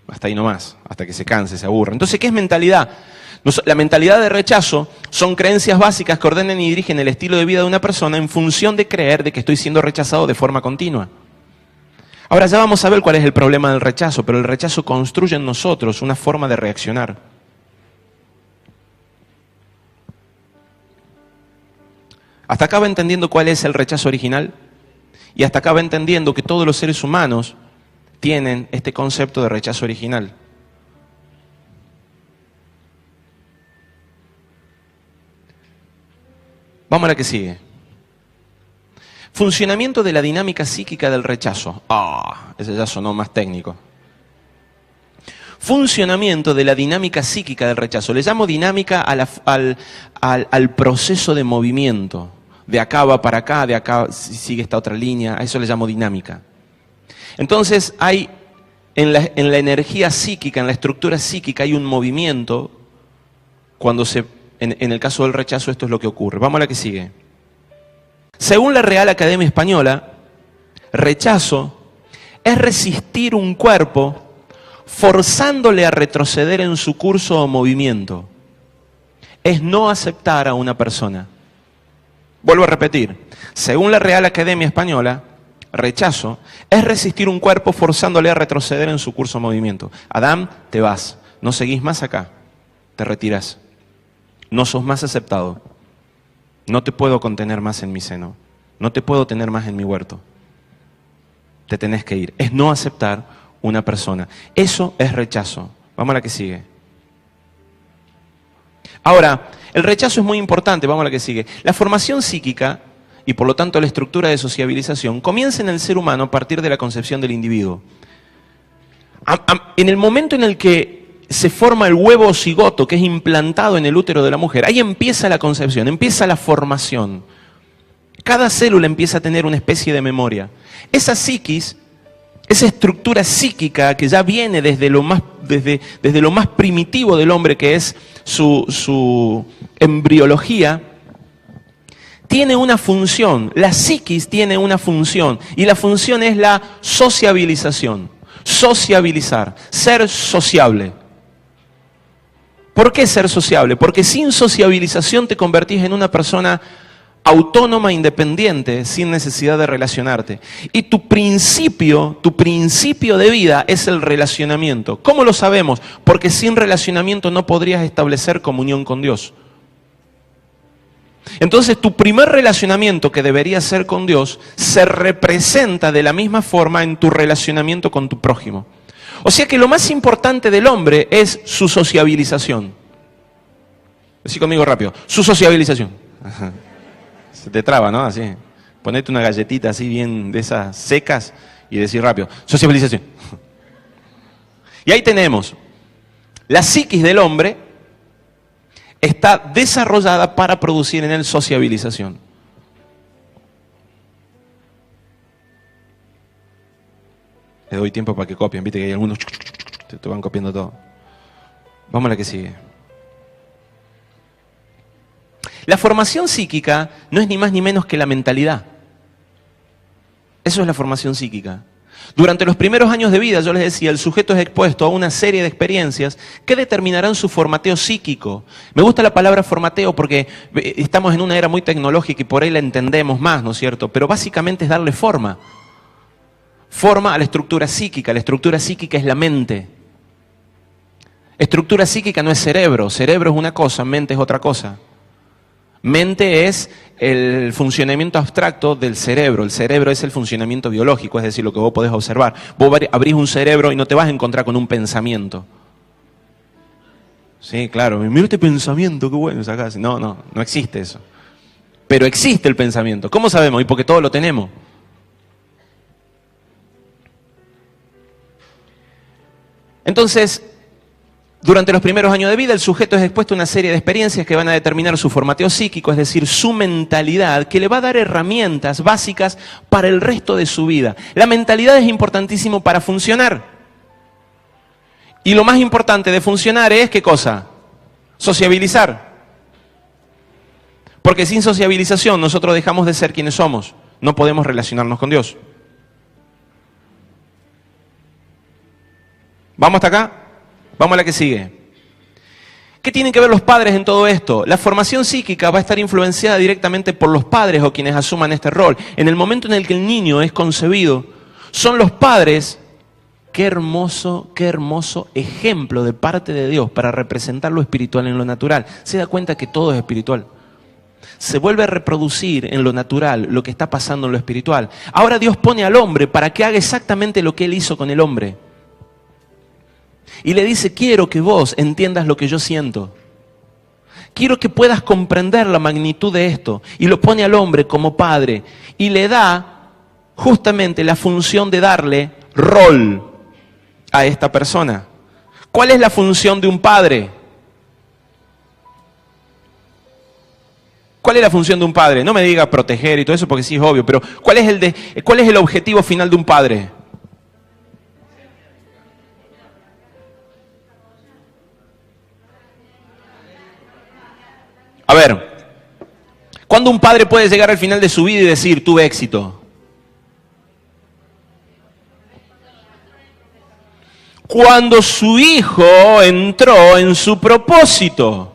Hasta ahí nomás, hasta que se canse, se aburra. Entonces, ¿qué es mentalidad? La mentalidad de rechazo son creencias básicas que ordenan y dirigen el estilo de vida de una persona en función de creer de que estoy siendo rechazado de forma continua. Ahora ya vamos a ver cuál es el problema del rechazo, pero el rechazo construye en nosotros una forma de reaccionar. Hasta acá va entendiendo cuál es el rechazo original y hasta acá va entendiendo que todos los seres humanos tienen este concepto de rechazo original. Vamos a la que sigue. Funcionamiento de la dinámica psíquica del rechazo. Ese ya sonó más técnico. Funcionamiento de la dinámica psíquica del rechazo. Le llamo dinámica al proceso de movimiento. De acá va para acá, de acá sigue esta otra línea. A eso le llamo dinámica. Entonces hay en la energía psíquica, en la estructura psíquica, hay un movimiento cuando en el caso del rechazo esto es lo que ocurre. Vamos a la que sigue. Según la Real Academia Española, rechazo es resistir un cuerpo forzándole a retroceder en su curso o movimiento. Es no aceptar a una persona. Vuelvo a repetir. Según la Real Academia Española, rechazo es resistir un cuerpo forzándole a retroceder en su curso o movimiento. Adán, te vas. No seguís más acá. Te retiras. No sos más aceptado. No te puedo contener más en mi seno. No te puedo tener más en mi huerto. Te tenés que ir. Es no aceptar una persona. Eso es rechazo. Vamos a la que sigue. Ahora, el rechazo es muy importante. Vamos a la que sigue. La formación psíquica y por lo tanto la estructura de sociabilización comienza en el ser humano a partir de la concepción del individuo. En el momento en el que se forma el huevo cigoto que es implantado en el útero de la mujer, ahí empieza la concepción, empieza la formación. Cada célula empieza a tener una especie de memoria. Esa psiquis, esa estructura psíquica que ya viene desde lo más primitivo del hombre, que es su embriología, tiene una función. La psiquis tiene una función y la función es la sociabilización. Sociabilizar, ser sociable. ¿Por qué ser sociable? Porque sin sociabilización te convertís en una persona autónoma, independiente, sin necesidad de relacionarte. Y tu principio de vida es el relacionamiento. ¿Cómo lo sabemos? Porque sin relacionamiento no podrías establecer comunión con Dios. Entonces tu primer relacionamiento, que debería ser con Dios, se representa de la misma forma en tu relacionamiento con tu prójimo. O sea que lo más importante del hombre es su sociabilización. Decí conmigo rápido. Su sociabilización. Ajá. Se te traba, ¿no? Así. Ponete una galletita así bien de esas secas y decir rápido, sociabilización. Y ahí tenemos, la psiquis del hombre está desarrollada para producir en él sociabilización. Le doy tiempo para que copien, viste que hay algunos te van copiando todo. Vamos a la que sigue. La formación psíquica no es ni más ni menos que la mentalidad. Eso es la formación psíquica. Durante los primeros años de vida, yo les decía, el sujeto es expuesto a una serie de experiencias que determinarán su formateo psíquico. Me gusta la palabra formateo porque estamos en una era muy tecnológica y por ahí la entendemos más, ¿no es cierto? Pero básicamente es darle forma. Forma a la estructura psíquica. La estructura psíquica es la mente. Estructura psíquica no es cerebro. Cerebro es una cosa, mente es otra cosa. Mente es el funcionamiento abstracto del cerebro. El cerebro es el funcionamiento biológico, es decir, lo que vos podés observar. Vos abrís un cerebro y no te vas a encontrar con un pensamiento. Sí, claro. Mira este pensamiento, qué bueno sacás. No existe eso. Pero existe el pensamiento. ¿Cómo sabemos? Y porque todo lo tenemos. Entonces, durante los primeros años de vida, el sujeto es expuesto a una serie de experiencias que van a determinar su formateo psíquico, es decir, su mentalidad, que le va a dar herramientas básicas para el resto de su vida. La mentalidad es importantísimo para funcionar. Y lo más importante de funcionar es, ¿qué cosa? Sociabilizar. Porque sin sociabilización nosotros dejamos de ser quienes somos. No podemos relacionarnos con Dios. ¿Vamos hasta acá? Vamos a la que sigue. ¿Qué tienen que ver los padres en todo esto? La formación psíquica va a estar influenciada directamente por los padres o quienes asuman este rol. En el momento en el que el niño es concebido, son los padres, qué hermoso ejemplo de parte de Dios para representar lo espiritual en lo natural. Se da cuenta que todo es espiritual. Se vuelve a reproducir en lo natural lo que está pasando en lo espiritual. Ahora Dios pone al hombre para que haga exactamente lo que Él hizo con el hombre. Y le dice, quiero que vos entiendas lo que yo siento. Quiero que puedas comprender la magnitud de esto. Y lo pone al hombre como padre. Y le da justamente la función de darle rol a esta persona. ¿Cuál es la función de un padre? ¿Cuál es la función de un padre? No me diga proteger y todo eso porque sí es obvio. Pero ¿cuál es el objetivo final de un padre? A ver, ¿cuándo un padre puede llegar al final de su vida y decir, tuve éxito? Cuando su hijo entró en su propósito.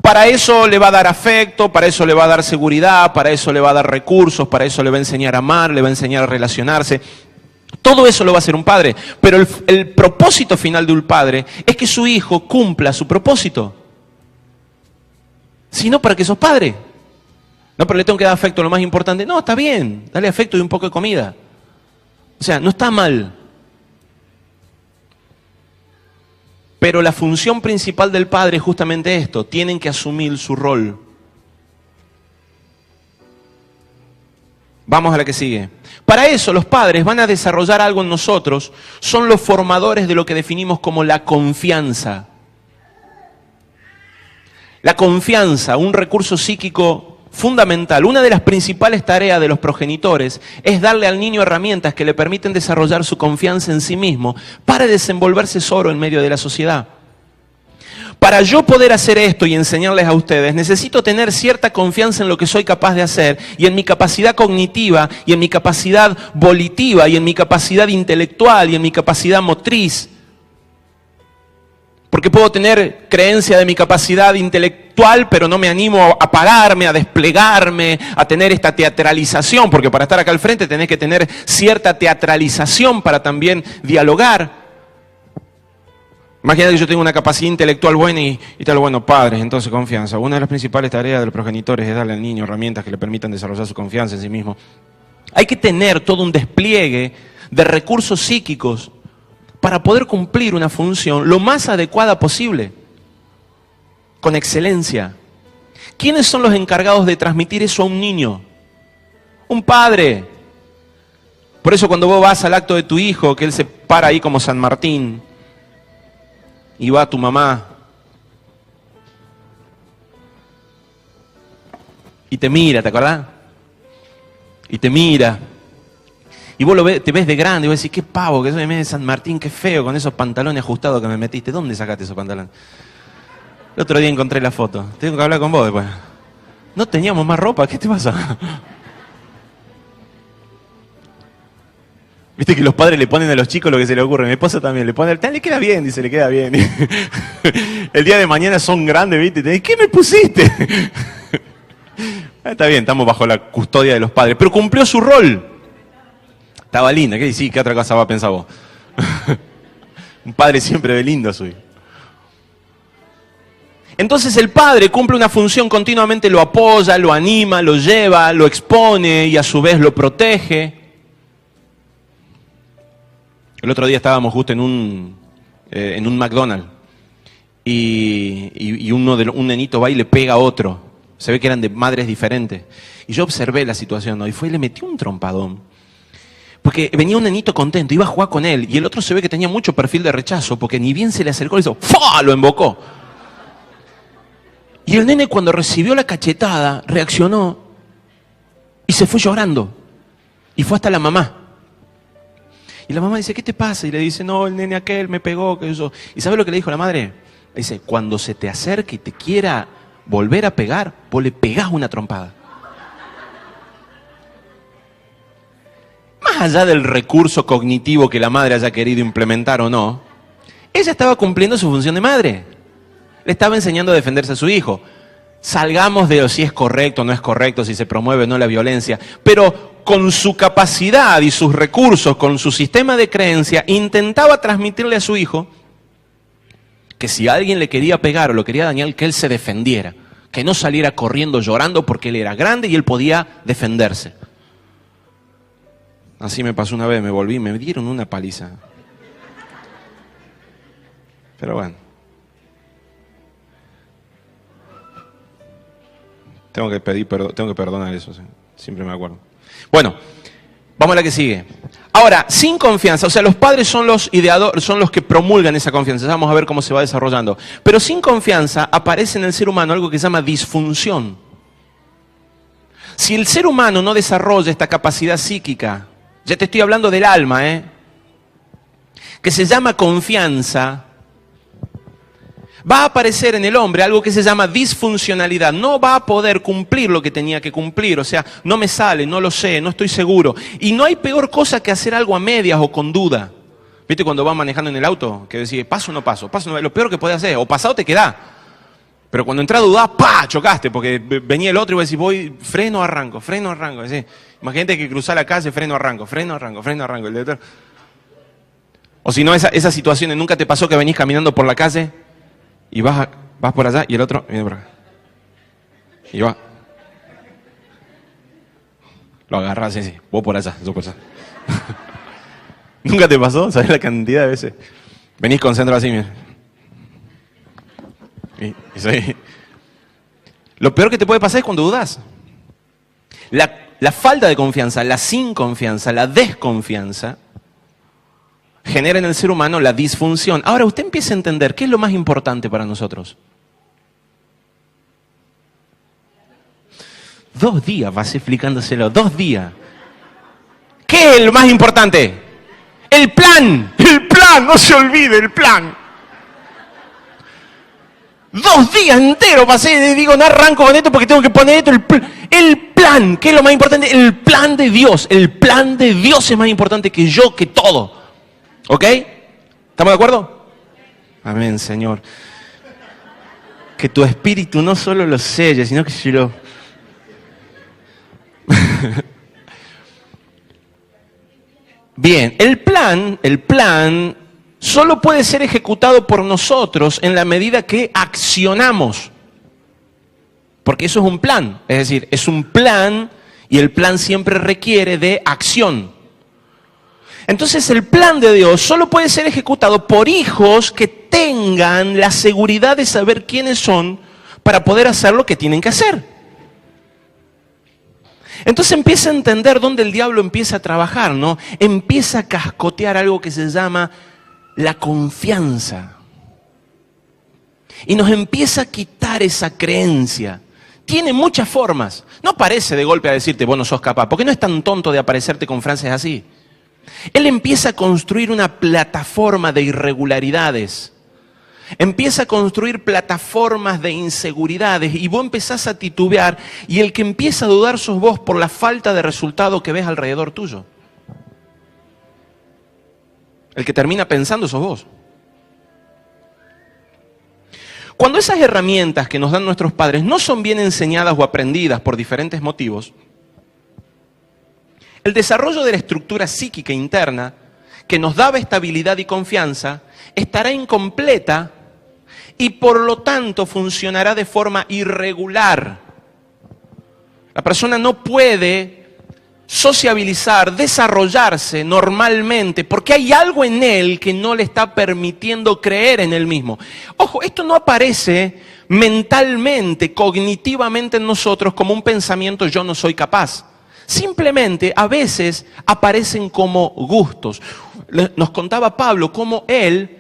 Para eso le va a dar afecto, para eso le va a dar seguridad, para eso le va a dar recursos, para eso le va a enseñar a amar, le va a enseñar a relacionarse. Todo eso lo va a hacer un padre. Pero el propósito final de un padre es que su hijo cumpla su propósito. Sino para que sos padre. No, pero le tengo que dar afecto, lo más importante. No, está bien, dale afecto y un poco de comida. O sea, no está mal. Pero la función principal del padre es justamente esto. Tienen que asumir su rol. Vamos a la que sigue. Para eso los padres van a desarrollar algo en nosotros. Son los formadores de lo que definimos como la confianza. La confianza, un recurso psíquico fundamental. Una de las principales tareas de los progenitores es darle al niño herramientas que le permiten desarrollar su confianza en sí mismo para desenvolverse solo en medio de la sociedad. Para yo poder hacer esto y enseñarles a ustedes, necesito tener cierta confianza en lo que soy capaz de hacer y en mi capacidad cognitiva y en mi capacidad volitiva y en mi capacidad intelectual y en mi capacidad motriz. Porque puedo tener creencia de mi capacidad intelectual, pero no me animo a pararme, a desplegarme, a tener esta teatralización, porque para estar acá al frente tenés que tener cierta teatralización para también dialogar. Imagínate que yo tengo una capacidad intelectual buena y tal, bueno, padres, entonces confianza. Una de las principales tareas de los progenitores es darle al niño herramientas que le permitan desarrollar su confianza en sí mismo. Hay que tener todo un despliegue de recursos psíquicos para poder cumplir una función lo más adecuada posible, con excelencia. ¿Quiénes son los encargados de transmitir eso a un niño? Un padre. Por eso cuando vos vas al acto de tu hijo, que él se para ahí como San Martín, y va tu mamá, y te mira, ¿te acordás? Y te mira. Y vos te ves de grande y vos decís, qué pavo, que soy de San Martín, qué feo, con esos pantalones ajustados que me metiste. ¿Dónde sacaste esos pantalones? El otro día encontré la foto. Tengo que hablar con vos después. ¿No teníamos más ropa? ¿Qué te pasa? Viste que los padres le ponen a los chicos lo que se le ocurre. Mi esposa también le pone, le queda bien, dice, le queda bien. El día de mañana son grandes, ¿viste? Y te dicen, ¿qué me pusiste? Está bien, estamos bajo la custodia de los padres. Pero cumplió su rol. Estaba linda. ¿Qué decís? ¿Qué otra cosa va a pensar vos? Un padre siempre ve lindo a su hijo. Entonces el padre cumple una función, continuamente lo apoya, lo anima, lo lleva, lo expone y a su vez lo protege. El otro día estábamos justo en un McDonald's y un nenito va y le pega a otro. Se ve que eran de madres diferentes. Y yo observé la situación, ¿no? Y fue y le metió un trompadón. Porque venía un nenito contento, iba a jugar con él. Y el otro se ve que tenía mucho perfil de rechazo, porque ni bien se le acercó, le hizo ¡fua! Lo embocó. Y el nene cuando recibió la cachetada, reaccionó y se fue llorando. Y fue hasta la mamá. Y la mamá dice, ¿qué te pasa? Y le dice, no, el nene aquel me pegó, que eso. ¿Y sabe lo que le dijo la madre? Le dice, cuando se te acerque y te quiera volver a pegar, vos le pegás una trompada. Más allá del recurso cognitivo que la madre haya querido implementar o no, ella estaba cumpliendo su función de madre. Le estaba enseñando a defenderse a su hijo. Salgamos de si es correcto o no es correcto, si se promueve o no la violencia, pero con su capacidad y sus recursos, con su sistema de creencia, intentaba transmitirle a su hijo que si alguien le quería pegar o lo quería dañar, que él se defendiera, que no saliera corriendo llorando porque él era grande y él podía defenderse. Así me pasó una vez, me dieron una paliza. Pero bueno. Tengo que pedir perdón, tengo que perdonar eso, ¿sí? Siempre me acuerdo. Bueno, vamos a la que sigue. Ahora, sin confianza, o sea, los padres son los ideadores, son los que promulgan esa confianza. Vamos a ver cómo se va desarrollando. Pero sin confianza aparece en el ser humano algo que se llama disfunción. Si el ser humano no desarrolla esta capacidad psíquica, ya te estoy hablando del alma, que se llama confianza, va a aparecer en el hombre algo que se llama disfuncionalidad. No va a poder cumplir lo que tenía que cumplir. O sea, no me sale, no lo sé, no estoy seguro. Y no hay peor cosa que hacer algo a medias o con duda. ¿Viste cuando vas manejando en el auto? Que decís, paso o no paso, paso o no. Lo peor que podés hacer, o pasado te quedás. Pero cuando entras a dudar, ¡pah! Chocaste, porque venía el otro y vos decís, voy, freno, arranco, freno, arranco. Decís, imagínate que cruzar la calle, freno, arranco, freno, arranco, freno, arranco. El detrás. O si no, esas situaciones, ¿nunca te pasó que venís caminando por la calle y vas por allá y el otro viene por acá? Y va. Lo agarrás, sí, vos por allá, yo por allá. ¿Nunca te pasó? ¿Sabés la cantidad de veces? Venís con centro así, mira. Y sí. Lo peor que te puede pasar es cuando dudás. La falta de confianza, la sin confianza, la desconfianza genera en el ser humano la disfunción. Ahora usted empieza a entender qué es lo más importante para nosotros. 2 días vas explicándoselo, 2 días. ¿Qué es lo más importante? El plan, no se olvide, el plan. 2 días enteros pasé, digo, no arranco con esto porque tengo que poner esto, el plan, ¿qué es lo más importante? El plan de Dios. El plan de Dios es más importante que yo, que todo. ¿Ok? ¿Estamos de acuerdo? Amén, Señor. Que tu espíritu no solo lo selle, sino que se lo... Bien, el plan solo puede ser ejecutado por nosotros en la medida que accionamos. Porque eso es un plan. Es decir, es un plan y el plan siempre requiere de acción. Entonces el plan de Dios solo puede ser ejecutado por hijos que tengan la seguridad de saber quiénes son, para poder hacer lo que tienen que hacer. Entonces empieza a entender dónde el diablo empieza a trabajar, ¿no? Empieza a cascotear algo que se llama la confianza. Y nos empieza a quitar esa creencia. Tiene muchas formas. No aparece de golpe a decirte, vos no sos capaz, porque no es tan tonto de aparecerte con frases así. Él empieza a construir una plataforma de irregularidades. Empieza a construir plataformas de inseguridades y vos empezás a titubear y el que empieza a dudar sos vos por la falta de resultado que ves alrededor tuyo. El que termina pensando sos vos. Cuando esas herramientas que nos dan nuestros padres no son bien enseñadas o aprendidas por diferentes motivos, el desarrollo de la estructura psíquica interna que nos daba estabilidad y confianza estará incompleta y por lo tanto funcionará de forma irregular. La persona no puede sociabilizar, desarrollarse normalmente, porque hay algo en él que no le está permitiendo creer en él mismo. Ojo, esto no aparece mentalmente, cognitivamente en nosotros como un pensamiento yo no soy capaz. Simplemente a veces aparecen como gustos. Nos contaba Pablo cómo él,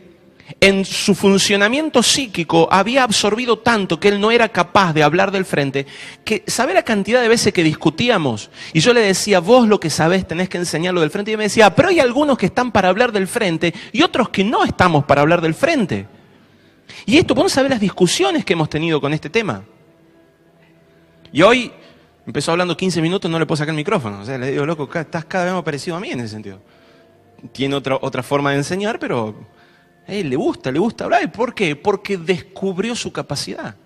en su funcionamiento psíquico, había absorbido tanto que él no era capaz de hablar del frente, que ¿sabe la cantidad de veces que discutíamos? Y yo le decía, vos lo que sabés tenés que enseñarlo del frente. Y él me decía, pero hay algunos que están para hablar del frente y otros que no estamos para hablar del frente. Y esto, vos no sabés las discusiones que hemos tenido con este tema. Y hoy empezó hablando 15 minutos, no le puedo sacar el micrófono. O sea, le digo, loco, estás cada vez más parecido a mí en ese sentido. Tiene otra forma de enseñar, pero le gusta hablar. ¿Por qué? Porque descubrió su capacidad.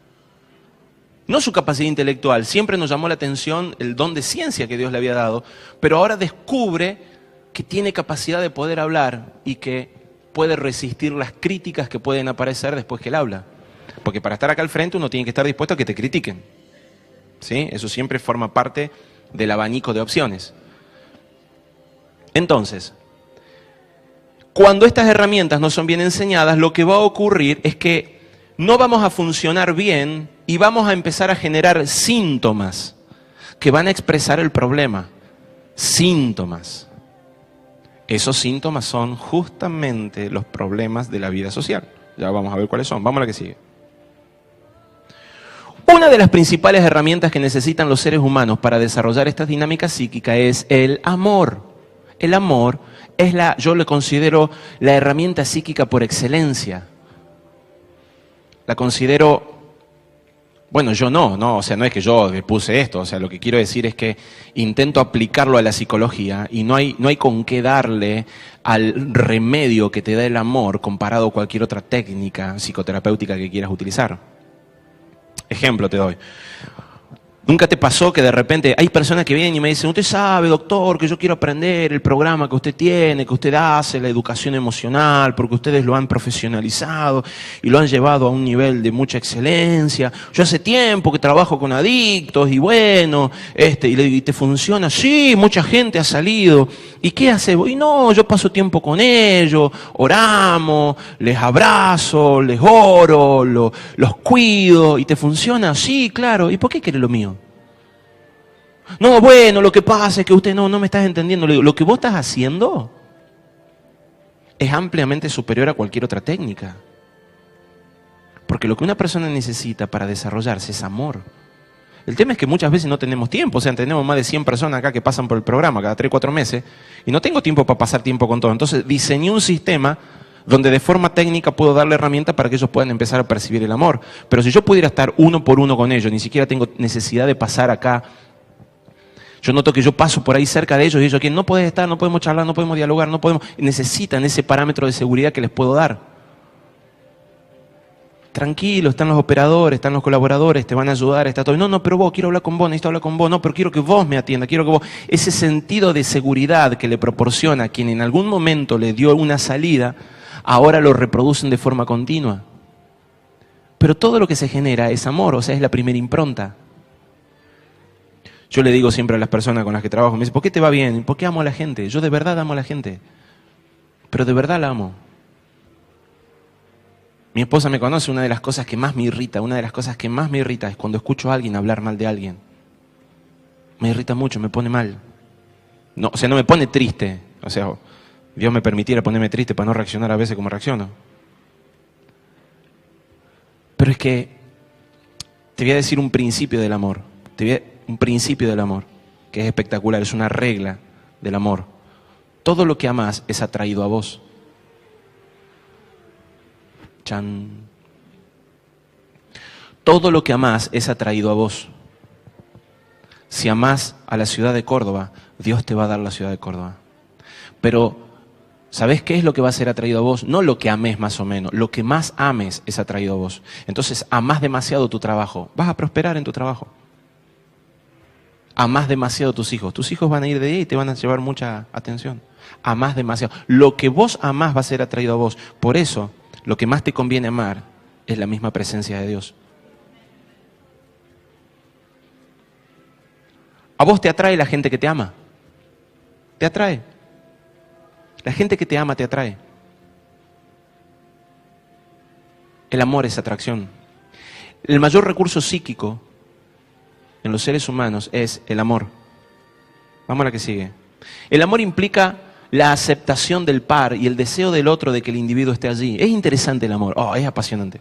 No su capacidad intelectual. Siempre nos llamó la atención el don de ciencia que Dios le había dado, pero ahora descubre que tiene capacidad de poder hablar y que puede resistir las críticas que pueden aparecer después que él habla. Porque para estar acá al frente uno tiene que estar dispuesto a que te critiquen. ¿Sí? Eso siempre forma parte del abanico de opciones. Entonces, cuando estas herramientas no son bien enseñadas, lo que va a ocurrir es que no vamos a funcionar bien y vamos a empezar a generar síntomas que van a expresar el problema. Síntomas. Esos síntomas son justamente los problemas de la vida social. Ya vamos a ver cuáles son. Vamos a la que sigue. Una de las principales herramientas que necesitan los seres humanos para desarrollar esta dinámica psíquica es el amor. El amor es yo le considero la herramienta psíquica por excelencia. La considero, bueno, yo no, o sea, no es que yo le puse esto, o sea, lo que quiero decir es que intento aplicarlo a la psicología y no hay con qué darle al remedio que te da el amor comparado a cualquier otra técnica psicoterapéutica que quieras utilizar. Ejemplo te doy. ¿Nunca te pasó que de repente hay personas que vienen y me dicen, usted sabe, doctor, que yo quiero aprender el programa que usted tiene, que usted hace, la educación emocional, porque ustedes lo han profesionalizado y lo han llevado a un nivel de mucha excelencia? Yo hace tiempo que trabajo con adictos y bueno, y te funciona. Sí, mucha gente ha salido. ¿Y qué hace? Y no, yo paso tiempo con ellos, oramos, les abrazo, les oro, los cuido y te funciona. Sí, claro. ¿Y por qué quiere lo mío? No, bueno, lo que pasa es que usted no me estás entendiendo. Le digo, lo que vos estás haciendo es ampliamente superior a cualquier otra técnica. Porque lo que una persona necesita para desarrollarse es amor. El tema es que muchas veces no tenemos tiempo. O sea, tenemos más de 100 personas acá que pasan por el programa cada 3 o 4 meses y no tengo tiempo para pasar tiempo con todo. Entonces diseñé un sistema donde de forma técnica puedo darle herramientas para que ellos puedan empezar a percibir el amor. Pero si yo pudiera estar uno por uno con ellos, ni siquiera tengo necesidad de pasar acá. Yo noto que yo paso por ahí cerca de ellos y ellos aquí no puedes estar, no podemos charlar, no podemos dialogar, no podemos. Necesitan ese parámetro de seguridad que les puedo dar. Tranquilo, están los operadores, están los colaboradores, te van a ayudar, está todo. No, pero vos, quiero hablar con vos, necesito hablar con vos. No, pero quiero que vos me atiendas, quiero que vos. Ese sentido de seguridad que le proporciona a quien en algún momento le dio una salida, ahora lo reproducen de forma continua. Pero todo lo que se genera es amor, o sea, es la primera impronta. Yo le digo siempre a las personas con las que trabajo, me dicen, ¿por qué te va bien? ¿Por qué amo a la gente? Yo de verdad amo a la gente, pero de verdad la amo. Mi esposa me conoce, una de las cosas que más me irrita es cuando escucho a alguien hablar mal de alguien. Me irrita mucho, me pone mal. No, o sea, no me pone triste. O sea, Dios me permitiera ponerme triste para no reaccionar a veces como reacciono. Pero es que te voy a decir un principio del amor. Un principio del amor, que es espectacular, es una regla del amor. Todo lo que amás es atraído a vos. Chan. Todo lo que amás es atraído a vos. Si amás a la ciudad de Córdoba, Dios te va a dar la ciudad de Córdoba. Pero, ¿sabés qué es lo que va a ser atraído a vos? No lo que ames más o menos, lo que más ames es atraído a vos. Entonces, amás demasiado tu trabajo, vas a prosperar en tu trabajo. Amás demasiado tus hijos van a ir de ahí y te van a llevar mucha atención. Amás demasiado. Lo que vos amás va a ser atraído a vos. Por eso, lo que más te conviene amar es la misma presencia de Dios. ¿A vos te atrae la gente que te ama? ¿Te atrae? La gente que te ama te atrae. El amor es atracción. El mayor recurso psíquico en los seres humanos es el amor. Vamos a la que sigue. El amor implica la aceptación del par y el deseo del otro de que el individuo esté allí. Es interesante el amor, es apasionante.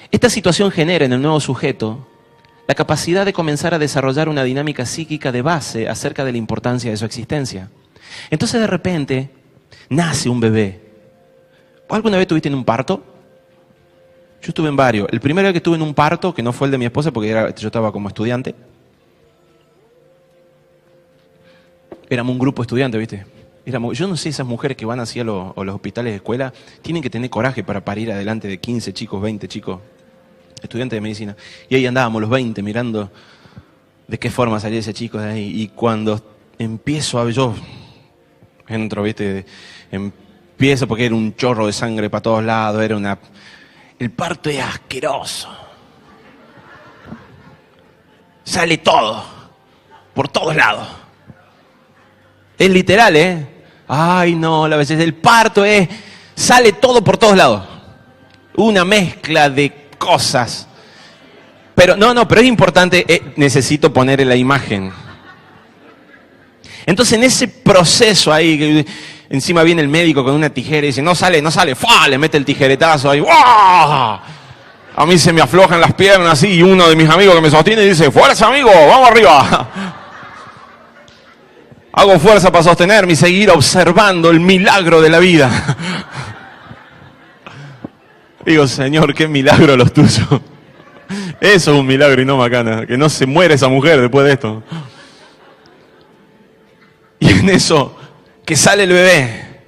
Esta situación genera en el nuevo sujeto la capacidad de comenzar a desarrollar una dinámica psíquica de base acerca de la importancia de su existencia. Entonces de repente nace un bebé. ¿Alguna vez estuviste en un parto? Yo estuve en varios. El primero que estuve en un parto, que no fue el de mi esposa porque yo estaba como estudiante. Éramos un grupo estudiante, ¿viste? Yo no sé, esas mujeres que van así a los hospitales de escuela, tienen que tener coraje para parir adelante de 15 chicos, 20 chicos, estudiantes de medicina. Y ahí andábamos los 20 mirando de qué forma salía ese chico de ahí. Y cuando empiezo a ver, yo entro, ¿viste? Empiezo porque era un chorro de sangre para todos lados, el parto es asqueroso. Sale todo, por todos lados. Es literal, ¿eh? Ay, no, la veces el parto sale todo por todos lados. Una mezcla de cosas. Pero pero es importante, necesito poner la imagen. Entonces en ese proceso ahí, encima viene el médico con una tijera y dice, no sale, ¡fua! Le mete el tijeretazo ahí, ¡guau! A mí se me aflojan las piernas así y uno de mis amigos que me sostiene dice, ¡fuerza, amigo! ¡Vamos arriba! Hago fuerza para sostenerme y seguir observando el milagro de la vida. Digo, Señor, qué milagro los tuyos. Eso es un milagro y no macana, que no se muere esa mujer después de esto. Y en eso, que sale el bebé,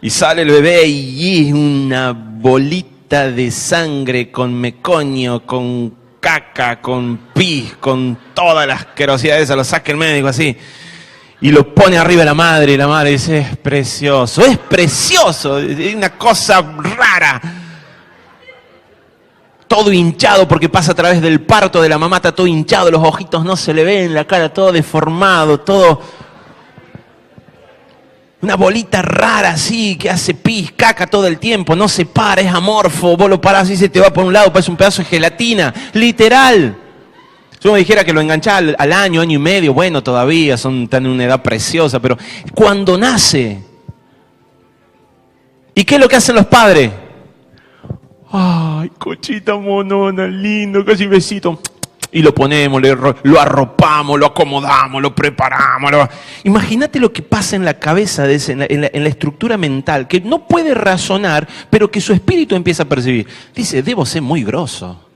y es una bolita de sangre con meconio, con caca, con pis, con toda la asquerosidad esa, lo saca el médico así, y lo pone arriba de la madre, y la madre dice, es precioso, es una cosa rara. Todo hinchado porque pasa a través del parto de la mamá, está todo hinchado, los ojitos no se le ven, la cara todo deformado, todo... Una bolita rara así, que hace pis, caca todo el tiempo, no se para, es amorfo, vos lo parás y se te va por un lado, parece un pedazo de gelatina, literal. Si uno dijera que lo enganchaba al año y medio, bueno, todavía están en una edad preciosa, pero cuando nace, ¿y qué es lo que hacen los padres? Ay, cochita monona, lindo, casi besito. Y lo ponemos, lo arropamos, lo acomodamos, lo preparamos. Imagínate lo que pasa en la cabeza de ese, en la estructura mental, que no puede razonar, pero que su espíritu empieza a percibir. Dice, debo ser muy grosso.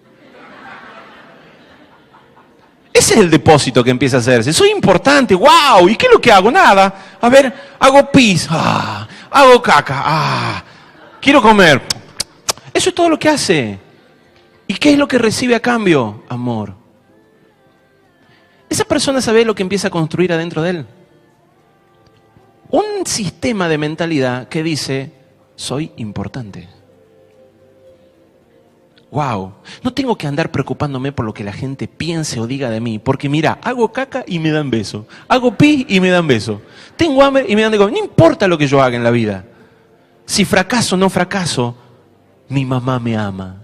Ese es el depósito que empieza a hacerse. Soy importante, wow. ¿Y qué es lo que hago? Nada. A ver, hago pis, hago caca, quiero comer. Eso es todo lo que hace. ¿Y qué es lo que recibe a cambio? Amor. Esa persona sabe lo que empieza a construir adentro de él. Un sistema de mentalidad que dice, soy importante. Wow, no tengo que andar preocupándome por lo que la gente piense o diga de mí, porque mira, hago caca y me dan beso, hago pis y me dan beso, tengo hambre y me dan de comer, no importa lo que yo haga en la vida. Si fracaso o no fracaso, mi mamá me ama.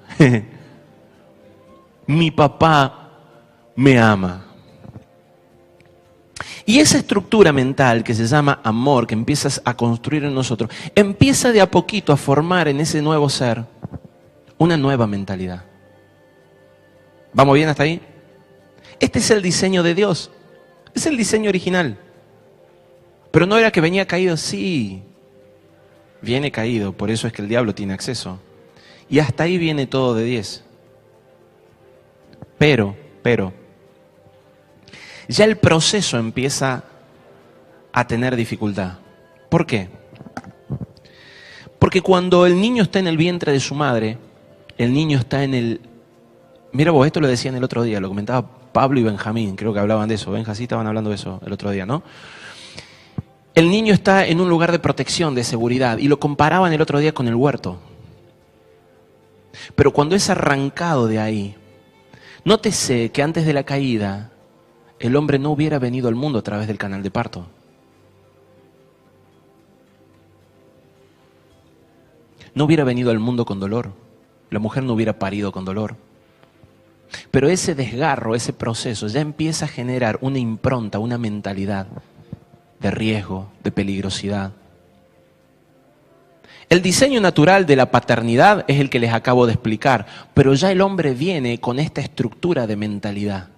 Mi papá me ama. Y esa estructura mental que se llama amor, que empiezas a construir en nosotros, empieza de a poquito a formar en ese nuevo ser una nueva mentalidad. ¿Vamos bien hasta ahí? Este es el diseño de Dios. Es el diseño original. Pero no era que venía caído, sí. Viene caído, por eso es que el diablo tiene acceso. Y hasta ahí viene todo de 10. Pero, ya el proceso empieza a tener dificultad. ¿Por qué? Porque cuando el niño está en el vientre de su madre, el niño está en el... Mira vos, esto lo decían el otro día, lo comentaba Pablo y Benjamín, creo que hablaban de eso. Benja, sí estaban hablando de eso el otro día, ¿no? El niño está en un lugar de protección, de seguridad, y lo comparaban el otro día con el huerto. Pero cuando es arrancado de ahí, nótese que antes de la caída, el hombre no hubiera venido al mundo a través del canal de parto. No hubiera venido al mundo con dolor. La mujer no hubiera parido con dolor. Pero ese desgarro, ese proceso, ya empieza a generar una impronta, una mentalidad de riesgo, de peligrosidad. El diseño natural de la paternidad es el que les acabo de explicar, pero ya el hombre viene con esta estructura de mentalidad,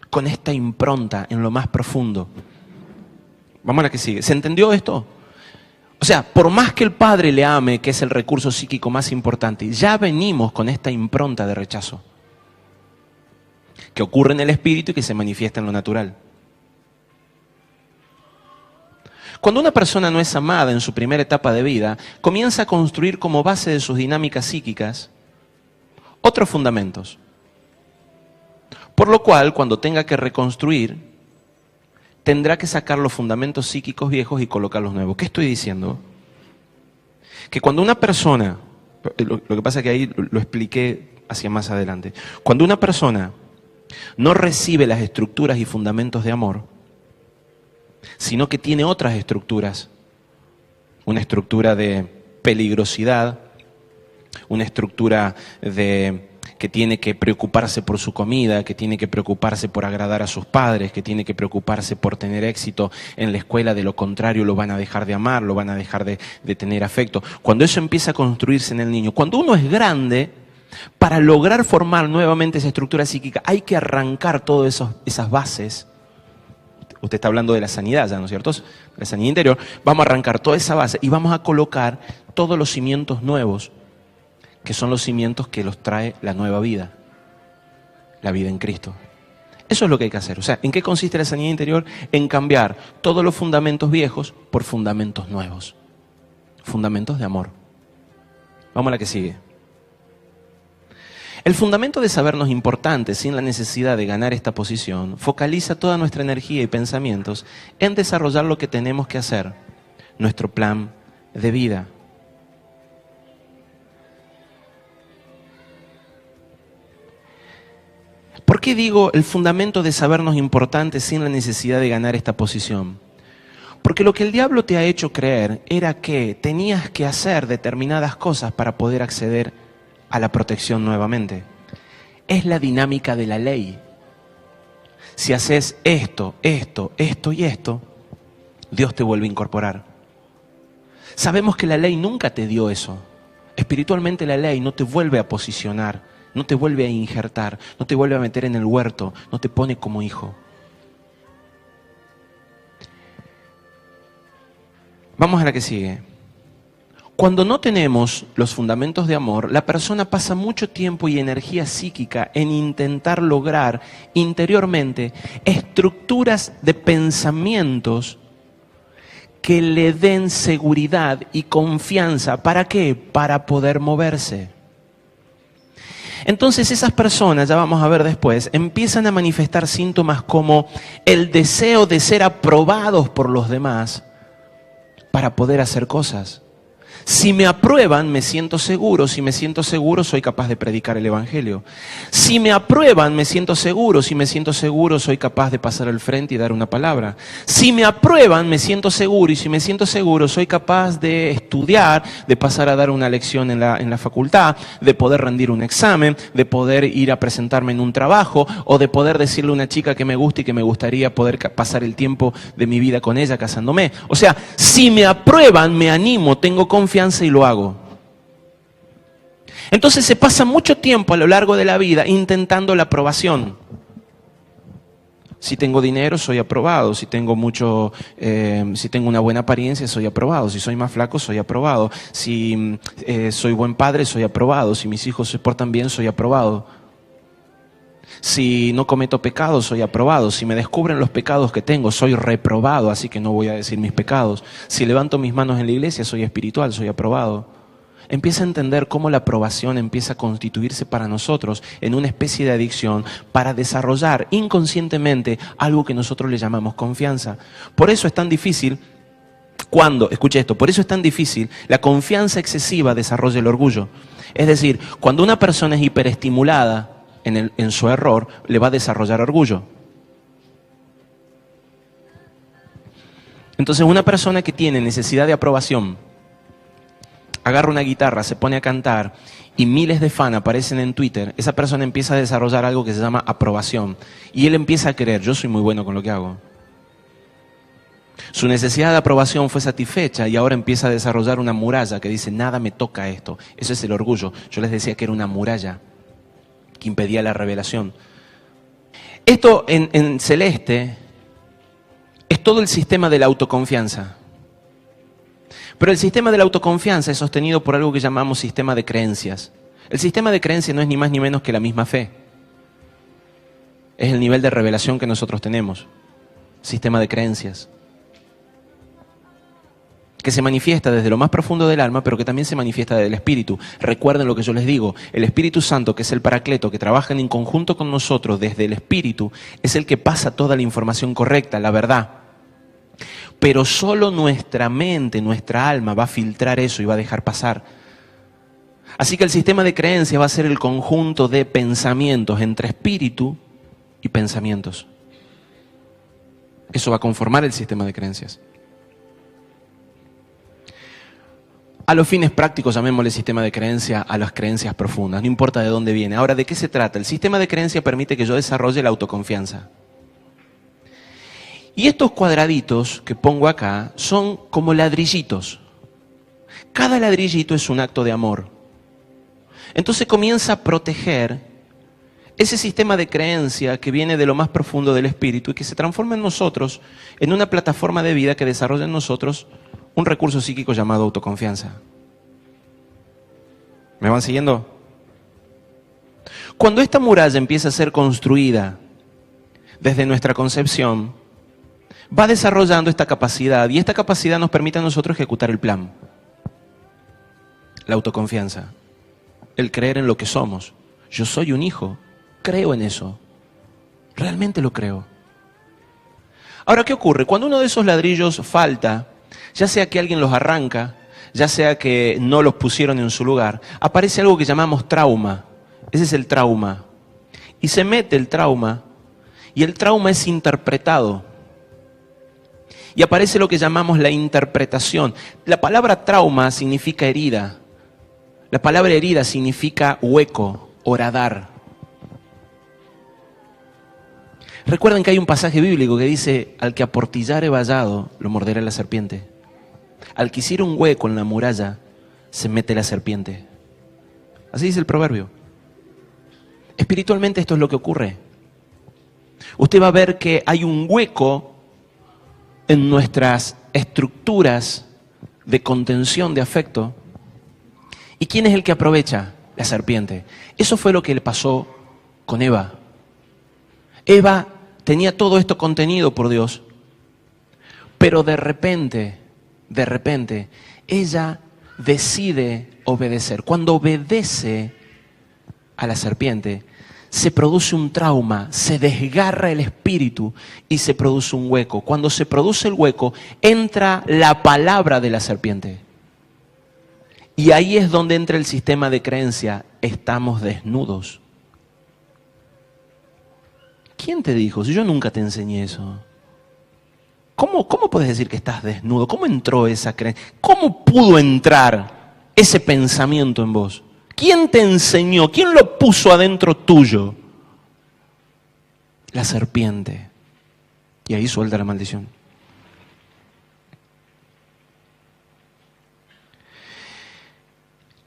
con esta impronta en lo más profundo. Vamos a la que sigue. ¿Se entendió esto? O sea, por más que el padre le ame, que es el recurso psíquico más importante, ya venimos con esta impronta de rechazo, que ocurre en el espíritu y que se manifiesta en lo natural. Cuando una persona no es amada en su primera etapa de vida, comienza a construir como base de sus dinámicas psíquicas otros fundamentos. Por lo cual, cuando tenga que reconstruir, tendrá que sacar los fundamentos psíquicos viejos y colocar los nuevos. ¿Qué estoy diciendo? Que cuando una persona, lo que pasa es que ahí lo expliqué hacia más adelante, cuando una persona no recibe las estructuras y fundamentos de amor, sino que tiene otras estructuras, una estructura de peligrosidad, una estructura de que tiene que preocuparse por su comida, que tiene que preocuparse por agradar a sus padres, que tiene que preocuparse por tener éxito en la escuela, de lo contrario lo van a dejar de amar, lo van a dejar de tener afecto. Cuando eso empieza a construirse en el niño, cuando uno es grande, para lograr formar nuevamente esa estructura psíquica, hay que arrancar todas esas bases. Usted está hablando de la sanidad ya, ¿no es cierto? La sanidad interior. Vamos a arrancar toda esa base y vamos a colocar todos los cimientos nuevos, que son los cimientos que los trae la nueva vida, la vida en Cristo. Eso es lo que hay que hacer. O sea, ¿en qué consiste la sanidad interior? En cambiar todos los fundamentos viejos por fundamentos nuevos. Fundamentos de amor. Vamos a la que sigue. El fundamento de sabernos importantes sin la necesidad de ganar esta posición focaliza toda nuestra energía y pensamientos en desarrollar lo que tenemos que hacer, nuestro plan de vida. ¿Por qué digo el fundamento de sabernos importantes sin la necesidad de ganar esta posición? Porque lo que el diablo te ha hecho creer era que tenías que hacer determinadas cosas para poder acceder a la protección nuevamente. Es la dinámica de la ley. Si haces esto, esto, esto y esto, Dios te vuelve a incorporar. Sabemos que la ley nunca te dio eso. Espiritualmente la ley no te vuelve a posicionar, no te vuelve a injertar, no te vuelve a meter en el huerto, no te pone como hijo. Vamos a la que sigue. Cuando no tenemos los fundamentos de amor, la persona pasa mucho tiempo y energía psíquica en intentar lograr interiormente estructuras de pensamientos que le den seguridad y confianza. ¿Para qué? Para poder moverse. Entonces esas personas, ya vamos a ver después, empiezan a manifestar síntomas como el deseo de ser aprobados por los demás para poder hacer cosas. Si me aprueban, me siento seguro. Si me siento seguro, soy capaz de predicar el Evangelio. Si me aprueban, me siento seguro. Si me siento seguro, soy capaz de pasar al frente y dar una palabra. Si me aprueban, me siento seguro. Y si me siento seguro, soy capaz de estudiar, de pasar a dar una lección en la facultad, de poder rendir un examen, de poder ir a presentarme en un trabajo, o de poder decirle a una chica que me gusta y que me gustaría poder pasar el tiempo de mi vida con ella casándome. O sea, si me aprueban, me animo, tengo confianza y lo hago. Entonces se pasa mucho tiempo a lo largo de la vida intentando la aprobación. Si tengo dinero, soy aprobado. Si tengo si tengo una buena apariencia, soy aprobado. Si soy más flaco, soy aprobado. Si soy buen padre, soy aprobado. Si mis hijos se portan bien, soy aprobado. Si no cometo pecados, soy aprobado. Si me descubren los pecados que tengo, soy reprobado, así que no voy a decir mis pecados. Si levanto mis manos en la iglesia, soy espiritual, soy aprobado. Empieza a entender cómo la aprobación empieza a constituirse para nosotros en una especie de adicción para desarrollar inconscientemente algo que nosotros le llamamos confianza. Por eso es tan difícil escuche esto, por eso es tan difícil, la confianza excesiva desarrolla el orgullo. Es decir, cuando una persona es hiperestimulada en su error, le va a desarrollar orgullo. Entonces, una persona que tiene necesidad de aprobación, agarra una guitarra, se pone a cantar y miles de fans aparecen en Twitter, esa persona empieza a desarrollar algo que se llama aprobación. Y él empieza a creer, yo soy muy bueno con lo que hago. Su necesidad de aprobación fue satisfecha y ahora empieza a desarrollar una muralla que dice, nada me toca esto. Eso es el orgullo. Yo les decía que era una muralla que impedía la revelación. Esto en celeste es todo el sistema de la autoconfianza. Pero el sistema de la autoconfianza es sostenido por algo que llamamos sistema de creencias. El sistema de creencias no es ni más ni menos que la misma fe. Es el nivel de revelación que nosotros tenemos. Sistema de creencias. Que se manifiesta desde lo más profundo del alma, pero que también se manifiesta del Espíritu. Recuerden lo que yo les digo, el Espíritu Santo, que es el Paracleto, que trabaja en conjunto con nosotros desde el Espíritu, es el que pasa toda la información correcta, la verdad. Pero solo nuestra mente, nuestra alma va a filtrar eso y va a dejar pasar. Así que el sistema de creencias va a ser el conjunto de pensamientos entre espíritu y pensamientos. Eso va a conformar el sistema de creencias. A los fines prácticos llamémosle sistema de creencia a las creencias profundas, no importa de dónde viene. Ahora, ¿de qué se trata? El sistema de creencia permite que yo desarrolle la autoconfianza. Y estos cuadraditos que pongo acá son como ladrillitos. Cada ladrillito es un acto de amor. Entonces comienza a proteger ese sistema de creencia que viene de lo más profundo del espíritu y que se transforma en nosotros, en una plataforma de vida que desarrolla en nosotros un recurso psíquico llamado autoconfianza. ¿Me van siguiendo? Cuando esta muralla empieza a ser construida desde nuestra concepción, va desarrollando esta capacidad y esta capacidad nos permite a nosotros ejecutar el plan. La autoconfianza, el creer en lo que somos. Yo soy un hijo, creo en eso, realmente lo creo. Ahora, ¿qué ocurre? Cuando uno de esos ladrillos falta, ya sea que alguien los arranca, ya sea que no los pusieron en su lugar, aparece algo que llamamos trauma. Ese es el trauma. Y se mete el trauma, y el trauma es interpretado. Y aparece lo que llamamos la interpretación. La palabra trauma significa herida. La palabra herida significa hueco, horadar. Recuerden que hay un pasaje bíblico que dice, al que aportillare vallado, lo morderá la serpiente. Al que hiciera un hueco en la muralla, se mete la serpiente. Así dice el proverbio. Espiritualmente esto es lo que ocurre. Usted va a ver que hay un hueco en nuestras estructuras de contención de afecto. ¿Y quién es el que aprovecha? La serpiente. Eso fue lo que le pasó con Eva. Eva tenía todo esto contenido por Dios, pero de repente, ella decide obedecer. Cuando obedece a la serpiente, se produce un trauma, se desgarra el espíritu y se produce un hueco. Cuando se produce el hueco, entra la palabra de la serpiente. Y ahí es donde entra el sistema de creencia. Estamos desnudos. ¿Quién te dijo? Si yo nunca te enseñé eso. ¿Cómo puedes decir que estás desnudo? ¿Cómo entró esa creencia? ¿Cómo pudo entrar ese pensamiento en vos? ¿Quién te enseñó? ¿Quién lo puso adentro tuyo? La serpiente. Y ahí suelta la maldición.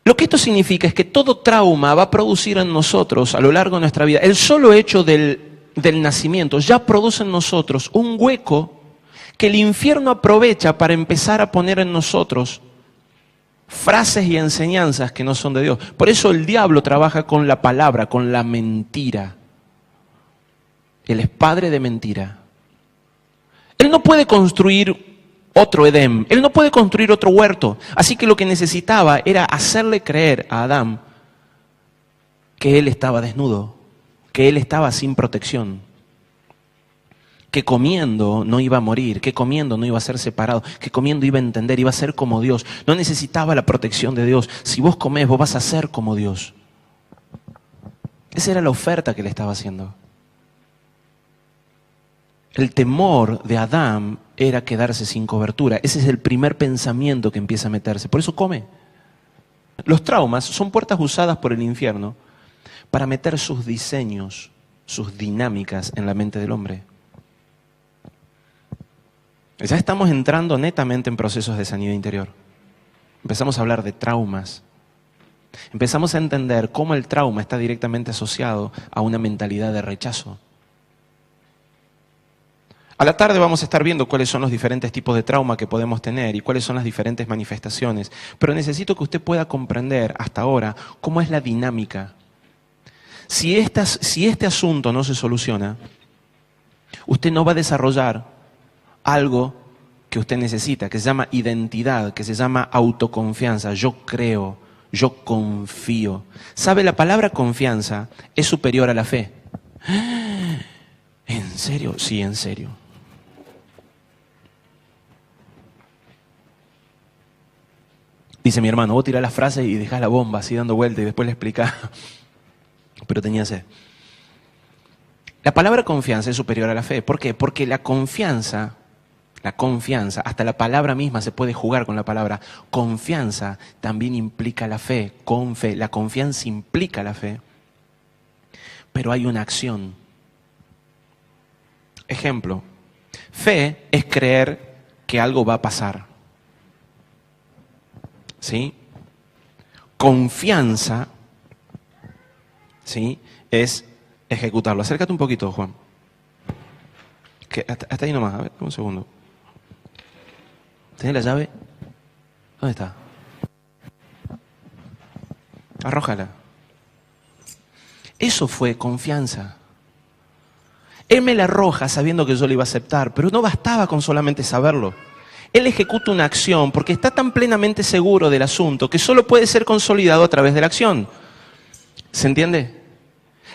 Lo que esto significa es que todo trauma va a producir en nosotros a lo largo de nuestra vida. El solo hecho del nacimiento ya produce en nosotros un hueco que el infierno aprovecha para empezar a poner en nosotros frases y enseñanzas que no son de Dios. Por eso el diablo trabaja con la palabra, con la mentira. Él es padre de mentira. Él no puede construir otro Edén, él no puede construir otro huerto. Así que lo que necesitaba era hacerle creer a Adán que él estaba desnudo, que él estaba sin protección, que comiendo no iba a morir, que comiendo no iba a ser separado, que comiendo iba a entender, iba a ser como Dios. No necesitaba la protección de Dios. Si vos comés, vos vas a ser como Dios. Esa era la oferta que le estaba haciendo. El temor de Adán era quedarse sin cobertura. Ese es el primer pensamiento que empieza a meterse. Por eso come. Los traumas son puertas usadas por el infierno para meter sus diseños, sus dinámicas en la mente del hombre. Ya estamos entrando netamente en procesos de sanidad interior. Empezamos a hablar de traumas. Empezamos a entender cómo el trauma está directamente asociado a una mentalidad de rechazo. A la tarde vamos a estar viendo cuáles son los diferentes tipos de trauma que podemos tener y cuáles son las diferentes manifestaciones. Pero necesito que usted pueda comprender hasta ahora cómo es la dinámica. Si este asunto no se soluciona, usted no va a desarrollar algo que usted necesita, que se llama identidad, que se llama autoconfianza. Yo creo, yo confío. ¿Sabe? La palabra confianza es superior a la fe. ¿En serio? Sí, en serio. Dice mi hermano, vos tirás las frases y dejás la bomba así dando vuelta y después le explicás. Pero tenía sed. La palabra confianza es superior a la fe. ¿Por qué? Porque la confianza, hasta la palabra misma se puede jugar con la palabra. Confianza también implica la fe. Con fe. La confianza implica la fe. Pero hay una acción. Ejemplo. Fe es creer que algo va a pasar. ¿Sí? Confianza, ¿sí?, es ejecutarlo. Acércate un poquito, Juan. Que hasta ahí nomás, a ver, un segundo. ¿Tenés la llave? ¿Dónde está? Arrójala. Eso fue confianza. Él me la arroja sabiendo que yo le iba a aceptar, pero no bastaba con solamente saberlo. Él ejecuta una acción porque está tan plenamente seguro del asunto que solo puede ser consolidado a través de la acción. ¿Se entiende?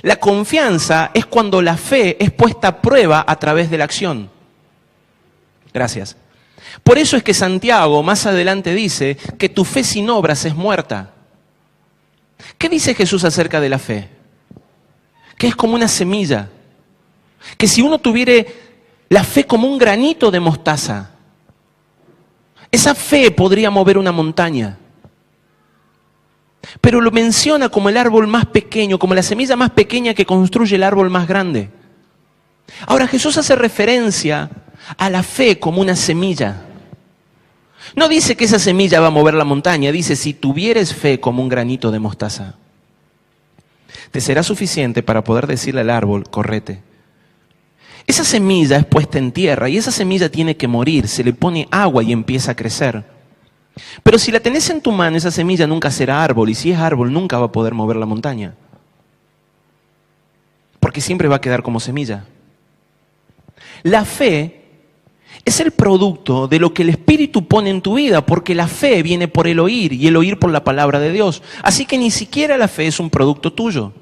La confianza es cuando la fe es puesta a prueba a través de la acción. Gracias. Por eso es que Santiago más adelante dice que tu fe sin obras es muerta. ¿Qué dice Jesús acerca de la fe? Que es como una semilla. Que si uno tuviera la fe como un granito de mostaza, esa fe podría mover una montaña. Pero lo menciona como el árbol más pequeño, como la semilla más pequeña que construye el árbol más grande. Ahora Jesús hace referencia a la fe como una semilla. No dice que esa semilla va a mover la montaña, dice si tuvieres fe como un granito de mostaza, te será suficiente para poder decirle al árbol, correte. Esa semilla es puesta en tierra y esa semilla tiene que morir, se le pone agua y empieza a crecer. Pero si la tenés en tu mano, esa semilla nunca será árbol y si es árbol nunca va a poder mover la montaña. Porque siempre va a quedar como semilla. La fe es el producto de lo que el Espíritu pone en tu vida, porque la fe viene por el oír y el oír por la palabra de Dios. Así que ni siquiera la fe es un producto tuyo.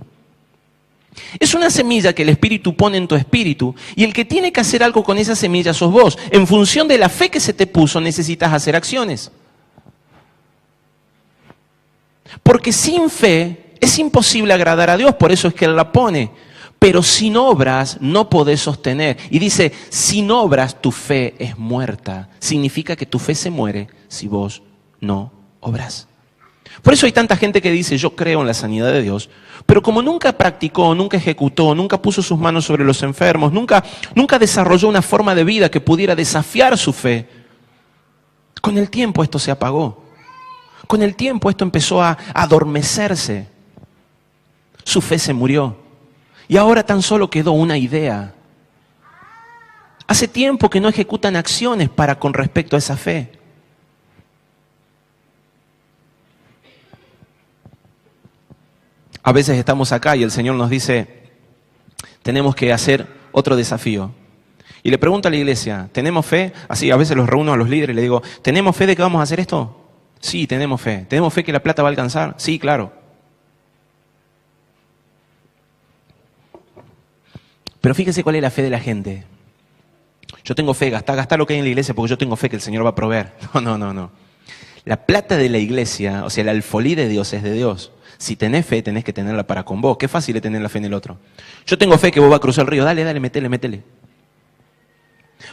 Es una semilla que el Espíritu pone en tu espíritu y el que tiene que hacer algo con esa semilla sos vos. En función de la fe que se te puso necesitas hacer acciones. Porque sin fe es imposible agradar a Dios, por eso es que Él la pone. Pero sin obras no podés sostener. Y dice, sin obras tu fe es muerta. Significa que tu fe se muere si vos no obras. Por eso hay tanta gente que dice, yo creo en la sanidad de Dios, pero como nunca practicó, nunca ejecutó, nunca puso sus manos sobre los enfermos, nunca desarrolló una forma de vida que pudiera desafiar su fe, con el tiempo esto se apagó. Con el tiempo esto empezó a adormecerse. Su fe se murió. Y ahora tan solo quedó una idea. Hace tiempo que no ejecutan acciones con respecto a esa fe. A veces estamos acá y el Señor nos dice, tenemos que hacer otro desafío. Y le pregunto a la iglesia, ¿tenemos fe? Así, a veces los reúno a los líderes y le digo, ¿tenemos fe de que vamos a hacer esto? Sí, tenemos fe. ¿Tenemos fe que la plata va a alcanzar? Sí, claro. Pero fíjese cuál es la fe de la gente. Yo tengo fe, gastá lo que hay en la iglesia porque yo tengo fe que el Señor va a proveer. No. La plata de la iglesia, o sea, el alfolí de Dios es de Dios. Si tenés fe, tenés que tenerla para con vos. Qué fácil es tener la fe en el otro. Yo tengo fe que vos vas a cruzar el río. Dale, métele.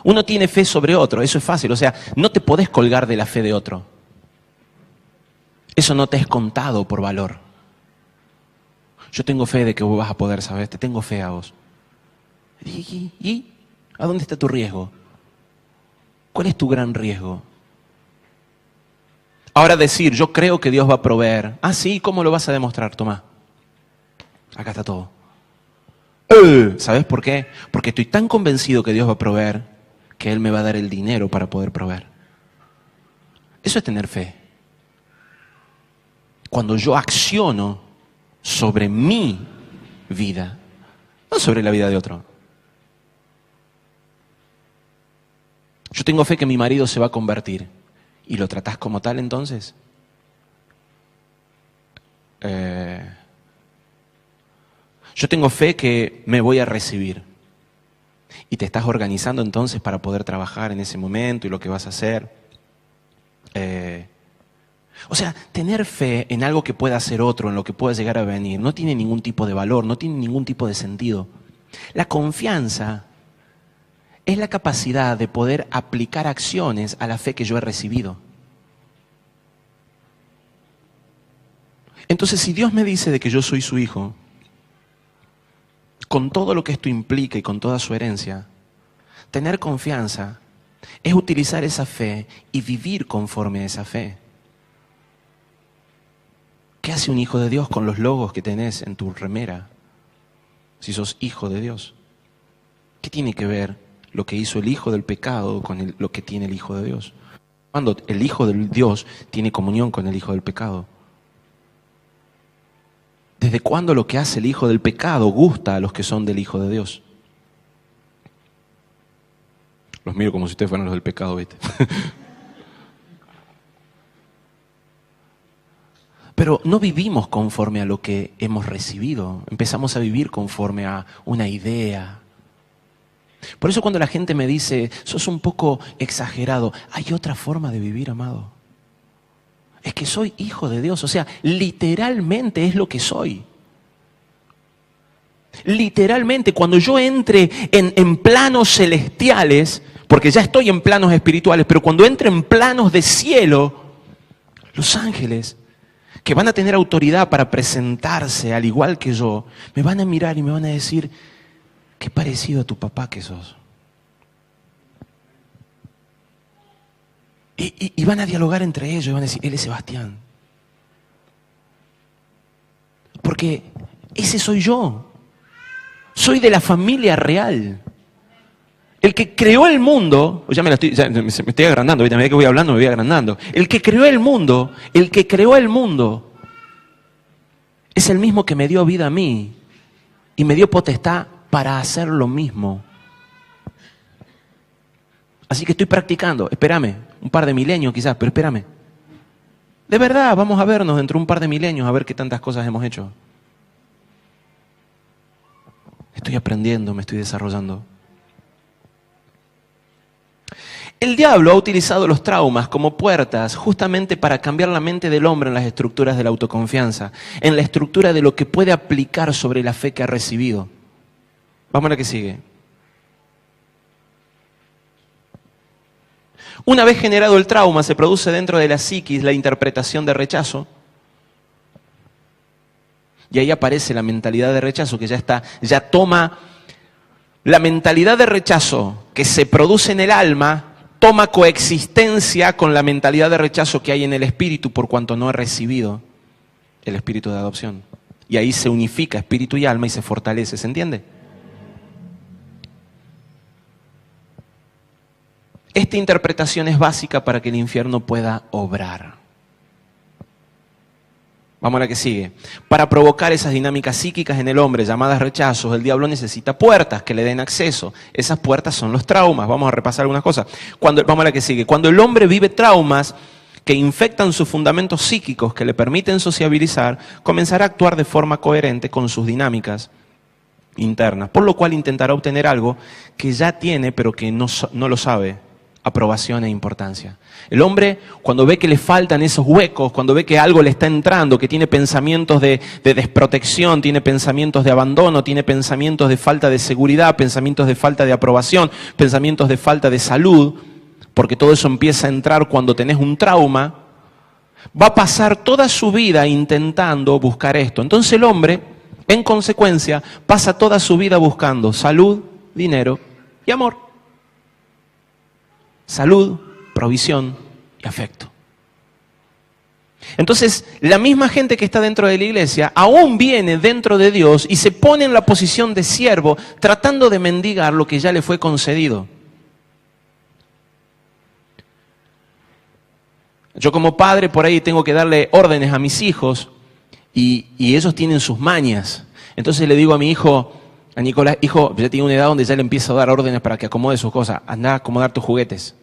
Uno tiene fe sobre otro, eso es fácil. O sea, no te podés colgar de la fe de otro. Eso no te es contado por valor. Yo tengo fe de que vos vas a poder, ¿sabes? Te tengo fe a vos. ¿Y? ¿A dónde está tu riesgo? ¿Cuál es tu gran riesgo? Ahora decir, yo creo que Dios va a proveer. Ah, sí, ¿cómo lo vas a demostrar? Tomá. Acá está todo. ¿Sabes por qué? Porque estoy tan convencido que Dios va a proveer que Él me va a dar el dinero para poder proveer. Eso es tener fe. Cuando yo acciono sobre mi vida, no sobre la vida de otro. Yo tengo fe que mi marido se va a convertir. ¿Y lo tratás como tal entonces? Yo tengo fe que me voy a recibir. ¿Y te estás organizando entonces para poder trabajar en ese momento y lo que vas a hacer? O sea, tener fe en algo que pueda hacer otro, en lo que pueda llegar a venir, no tiene ningún tipo de valor, no tiene ningún tipo de sentido. La confianza es la capacidad de poder aplicar acciones a la fe que yo he recibido. Entonces, si Dios me dice de que yo soy su hijo, con todo lo que esto implica y con toda su herencia, tener confianza es utilizar esa fe y vivir conforme a esa fe. ¿Qué hace un hijo de Dios con los logos que tenés en tu remera? Si sos hijo de Dios. ¿Qué tiene que ver lo que hizo el hijo del pecado con lo que tiene el hijo de Dios? Cuando el hijo de Dios tiene comunión con el hijo del pecado. ¿Desde cuándo lo que hace el hijo del pecado gusta a los que son del hijo de Dios? Los miro como si ustedes fueran los del pecado, ¿viste? Pero no vivimos conforme a lo que hemos recibido. Empezamos a vivir conforme a una idea. Por eso cuando la gente me dice, sos un poco exagerado, hay otra forma de vivir, amado. Es que soy hijo de Dios, o sea, literalmente es lo que soy. Literalmente, cuando yo entre en planos celestiales, porque ya estoy en planos espirituales, pero cuando entre en planos de cielo, los ángeles, que van a tener autoridad para presentarse al igual que yo, me van a mirar y me van a decir, qué parecido a tu papá que sos. Y van a dialogar entre ellos y van a decir, él es Sebastián. Porque ese soy yo. Soy de la familia real. El que creó el mundo, me estoy agrandando, ahorita a medida que voy hablando me voy agrandando. El que creó el mundo es el mismo que me dio vida a mí y me dio potestad para hacer lo mismo. Así que estoy practicando, espérame, un par de milenios quizás, pero espérame. De verdad, vamos a vernos dentro de un par de milenios a ver qué tantas cosas hemos hecho. Estoy aprendiendo, me estoy desarrollando. El diablo ha utilizado los traumas como puertas justamente para cambiar la mente del hombre en las estructuras de la autoconfianza, en la estructura de lo que puede aplicar sobre la fe que ha recibido. Vamos a la que sigue. Una vez generado el trauma, se produce dentro de la psiquis la interpretación de rechazo. Y ahí aparece la mentalidad de rechazo que ya toma la mentalidad de rechazo que se produce en el alma, toma coexistencia con la mentalidad de rechazo que hay en el espíritu por cuanto no ha recibido el espíritu de adopción. Y ahí se unifica espíritu y alma y se fortalece, ¿se entiende? Esta interpretación es básica para que el infierno pueda obrar. Vamos a la que sigue. Para provocar esas dinámicas psíquicas en el hombre llamadas rechazos, el diablo necesita puertas que le den acceso. Esas puertas son los traumas. Vamos a repasar algunas cosas. Vamos a la que sigue. Cuando el hombre vive traumas que infectan sus fundamentos psíquicos, que le permiten sociabilizar, comenzará a actuar de forma coherente con sus dinámicas internas, por lo cual intentará obtener algo que ya tiene pero que no lo sabe. Aprobación e importancia. El hombre, cuando ve que le faltan esos huecos, cuando ve que algo le está entrando, que tiene pensamientos de desprotección, tiene pensamientos de abandono, tiene pensamientos de falta de seguridad, pensamientos de falta de aprobación, pensamientos de falta de salud, porque todo eso empieza a entrar cuando tenés un trauma, va a pasar toda su vida intentando buscar esto. Entonces el hombre, en consecuencia, pasa toda su vida buscando salud, dinero y amor. Salud, provisión y afecto. Entonces, la misma gente que está dentro de la iglesia aún viene dentro de Dios y se pone en la posición de siervo tratando de mendigar lo que ya le fue concedido. Yo como padre por ahí tengo que darle órdenes a mis hijos y ellos tienen sus mañas. Entonces le digo a mi hijo, a Nicolás, hijo, ya tiene una edad donde ya le empiezo a dar órdenes para que acomode sus cosas. Anda a acomodar tus juguetes.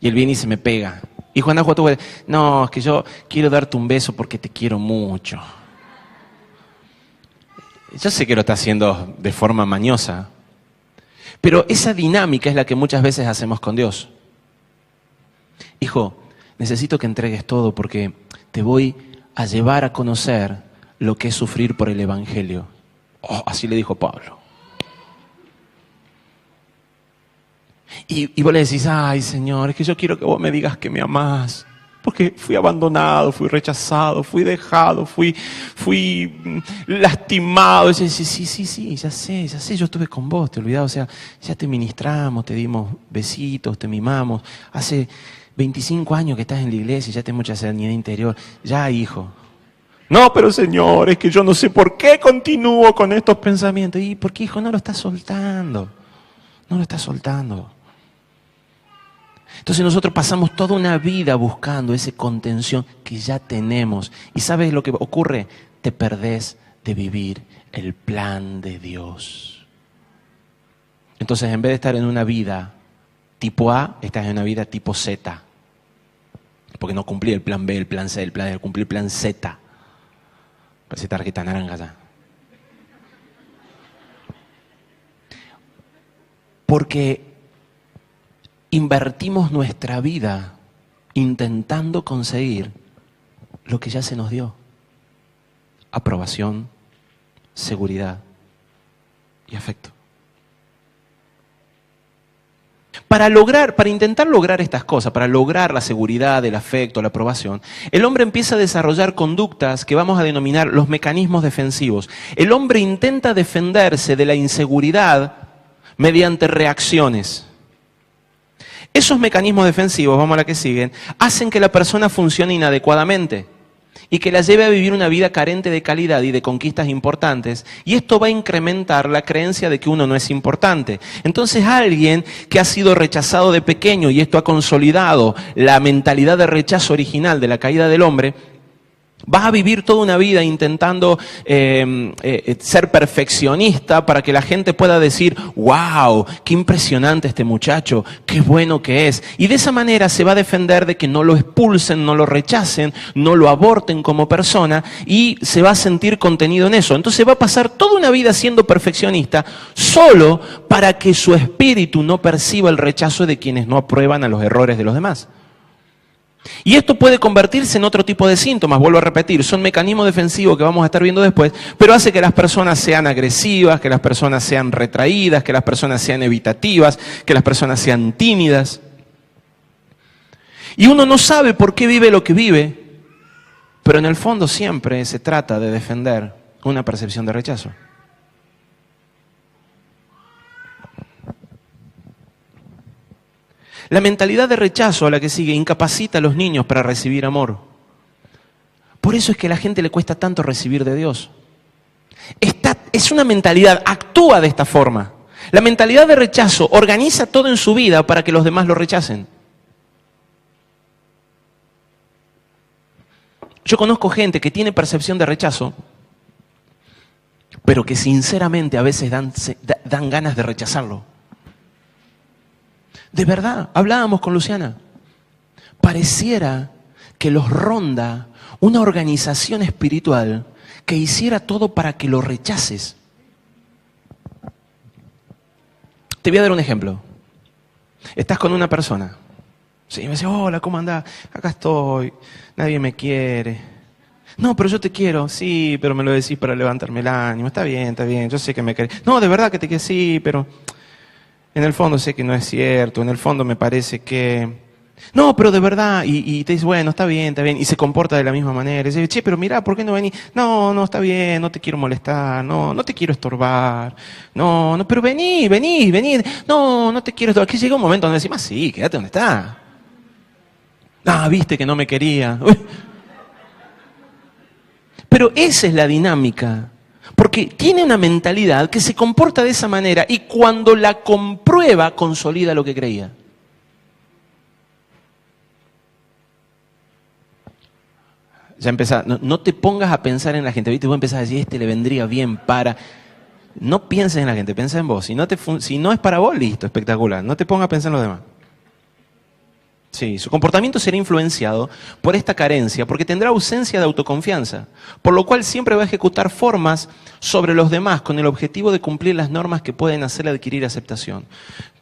Y él viene y se me pega. Hijo, anda a jugar tus juguetes. No, es que yo quiero darte un beso porque te quiero mucho. Yo sé que lo está haciendo de forma mañosa. Pero esa dinámica es la que muchas veces hacemos con Dios. Hijo, necesito que entregues todo porque te voy a llevar a conocer lo que es sufrir por el Evangelio. Oh, así le dijo Pablo. Y vos le decís, ay Señor, es que yo quiero que vos me digas que me amás. Porque fui abandonado, fui rechazado, fui dejado, fui lastimado. Y sí, ya sé, yo estuve con vos, te olvidás. O sea, ya te ministramos, te dimos besitos, te mimamos. Hace 25 años que estás en la iglesia y ya tenés mucha serenidad interior. Ya, hijo. No, pero Señor, es que yo no sé por qué continúo con estos pensamientos. ¿Y por qué, hijo, no lo estás soltando? No lo estás soltando. Entonces nosotros pasamos toda una vida buscando esa contención que ya tenemos. ¿Y sabes lo que ocurre? Te perdés de vivir el plan de Dios. Entonces en vez de estar en una vida tipo A, estás en una vida tipo Z. Porque no cumplí el plan B, el plan C, cumplí el plan Z. Parece tarjeta naranja ya. Porque invertimos nuestra vida intentando conseguir lo que ya se nos dio. Aprobación, seguridad y afecto. Para intentar lograr estas cosas, para lograr la seguridad, el afecto, la aprobación, el hombre empieza a desarrollar conductas que vamos a denominar los mecanismos defensivos. El hombre intenta defenderse de la inseguridad mediante reacciones. Esos mecanismos defensivos, vamos a la que siguen, hacen que la persona funcione inadecuadamente y que la lleve a vivir una vida carente de calidad y de conquistas importantes, y esto va a incrementar la creencia de que uno no es importante. Entonces alguien que ha sido rechazado de pequeño y esto ha consolidado la mentalidad de rechazo original de la caída del hombre, Vas a vivir toda una vida intentando ser perfeccionista para que la gente pueda decir, wow, qué impresionante este muchacho, qué bueno que es. Y de esa manera se va a defender de que no lo expulsen, no lo rechacen, no lo aborten como persona y se va a sentir contenido en eso. Entonces va a pasar toda una vida siendo perfeccionista solo para que su espíritu no perciba el rechazo de quienes no aprueban a los errores de los demás. Y esto puede convertirse en otro tipo de síntomas, vuelvo a repetir, son mecanismos defensivos que vamos a estar viendo después, pero hace que las personas sean agresivas, que las personas sean retraídas, que las personas sean evitativas, que las personas sean tímidas. Y uno no sabe por qué vive lo que vive, pero en el fondo siempre se trata de defender una percepción de rechazo. La mentalidad de rechazo a la que sigue incapacita a los niños para recibir amor. Por eso es que a la gente le cuesta tanto recibir de Dios. Es una mentalidad, actúa de esta forma. La mentalidad de rechazo organiza todo en su vida para que los demás lo rechacen. Yo conozco gente que tiene percepción de rechazo, pero que sinceramente a veces dan ganas de rechazarlo. De verdad, hablábamos con Luciana. Pareciera que los ronda una organización espiritual que hiciera todo para que lo rechaces. Te voy a dar un ejemplo. Estás con una persona. Sí, me dice, hola, ¿cómo andás? Acá estoy, nadie me quiere. No, pero yo te quiero. Sí, pero me lo decís para levantarme el ánimo. Está bien, yo sé que me querés. No, de verdad que te quiero, sí, pero en el fondo sé que no es cierto, en el fondo me parece que... No, pero de verdad, y te dice, bueno, está bien, y se comporta de la misma manera. Y dice, che, pero mirá, ¿por qué no venís? No, está bien, no te quiero molestar, no te quiero estorbar. No, pero vení. No te quiero estorbar. Que llega un momento donde decís, sí, quédate donde está. Ah, viste que no me quería. Pero esa es la dinámica. Porque tiene una mentalidad que se comporta de esa manera y cuando la comprueba, consolida lo que creía. Ya empezás, no te pongas a pensar en la gente, ¿viste? Vos empezás a decir, este le vendría bien para... No pienses en la gente, piensa en vos. Si no es para vos, listo, espectacular. No te pongas a pensar en los demás. Sí, su comportamiento será influenciado por esta carencia, porque tendrá ausencia de autoconfianza, por lo cual siempre va a ejecutar formas sobre los demás con el objetivo de cumplir las normas que pueden hacerle adquirir aceptación.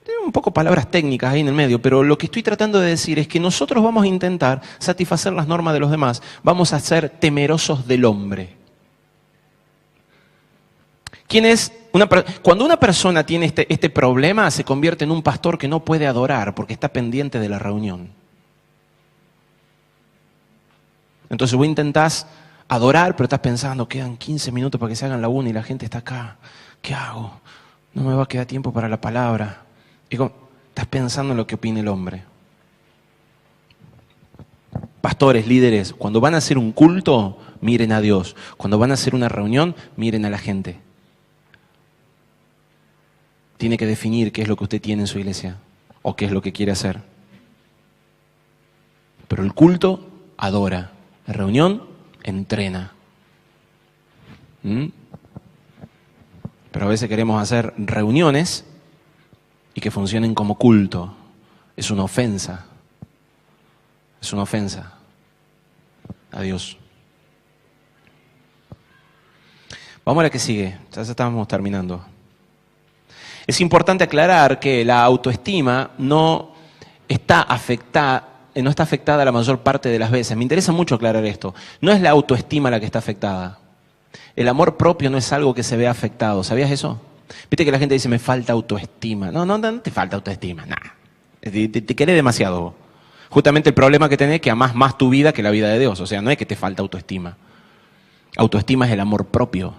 Tengo un poco palabras técnicas ahí en el medio, pero lo que estoy tratando de decir es que nosotros vamos a intentar satisfacer las normas de los demás, vamos a ser temerosos del hombre. Cuando una persona tiene este problema, se convierte en un pastor que no puede adorar porque está pendiente de la reunión. Entonces vos intentás adorar, pero estás pensando, quedan 15 minutos para que se hagan la 1 y la gente está acá. ¿Qué hago? No me va a quedar tiempo para la palabra. Estás pensando en lo que opina el hombre. Pastores, líderes, cuando van a hacer un culto, miren a Dios. Cuando van a hacer una reunión, miren a la gente. Tiene que definir qué es lo que usted tiene en su iglesia o qué es lo que quiere hacer. Pero el culto adora, la reunión entrena. Pero a veces queremos hacer reuniones y que funcionen como culto. Es una ofensa. Es una ofensa a Dios. Vamos a la que sigue. Ya estamos terminando. Es importante aclarar que la autoestima no está afectada la mayor parte de las veces. Me interesa mucho aclarar esto. No es la autoestima la que está afectada. El amor propio no es algo que se vea afectado. ¿Sabías eso? Viste que la gente dice, me falta autoestima. No te falta autoestima. Nah. Te querés demasiado vos. Justamente el problema que tenés es que amás más tu vida que la vida de Dios. O sea, no es que te falta autoestima. Autoestima es el amor propio.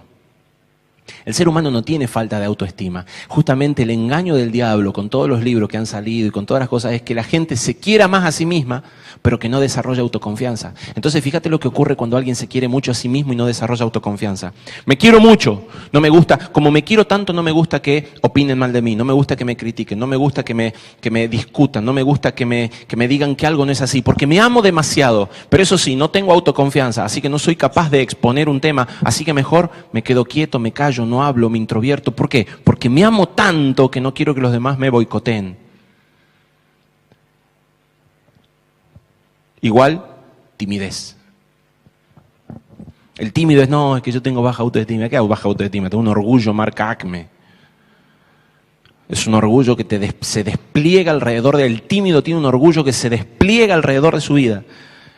El ser humano no tiene falta de autoestima. Justamente el engaño del diablo con todos los libros que han salido y con todas las cosas es que la gente se quiera más a sí misma, pero que no desarrolla autoconfianza. Entonces fíjate lo que ocurre cuando alguien se quiere mucho a sí mismo y no desarrolla autoconfianza. Me quiero mucho, no me gusta, como me quiero tanto, no me gusta que opinen mal de mí, no me gusta que me critiquen, no me gusta que me discutan, no me gusta que me digan que algo no es así, porque me amo demasiado, pero eso sí, no tengo autoconfianza, así que no soy capaz de exponer un tema, así que mejor me quedo quieto, me callo, no hablo, me introvierto. ¿Por qué? Porque me amo tanto que no quiero que los demás me boicoteen. Igual, timidez. El tímido es, no, es que yo tengo baja autoestima. ¿Qué hago baja autoestima? Tengo un orgullo marca Acme. Es un orgullo que se despliega alrededor del tímido, tiene un orgullo que se despliega alrededor de su vida.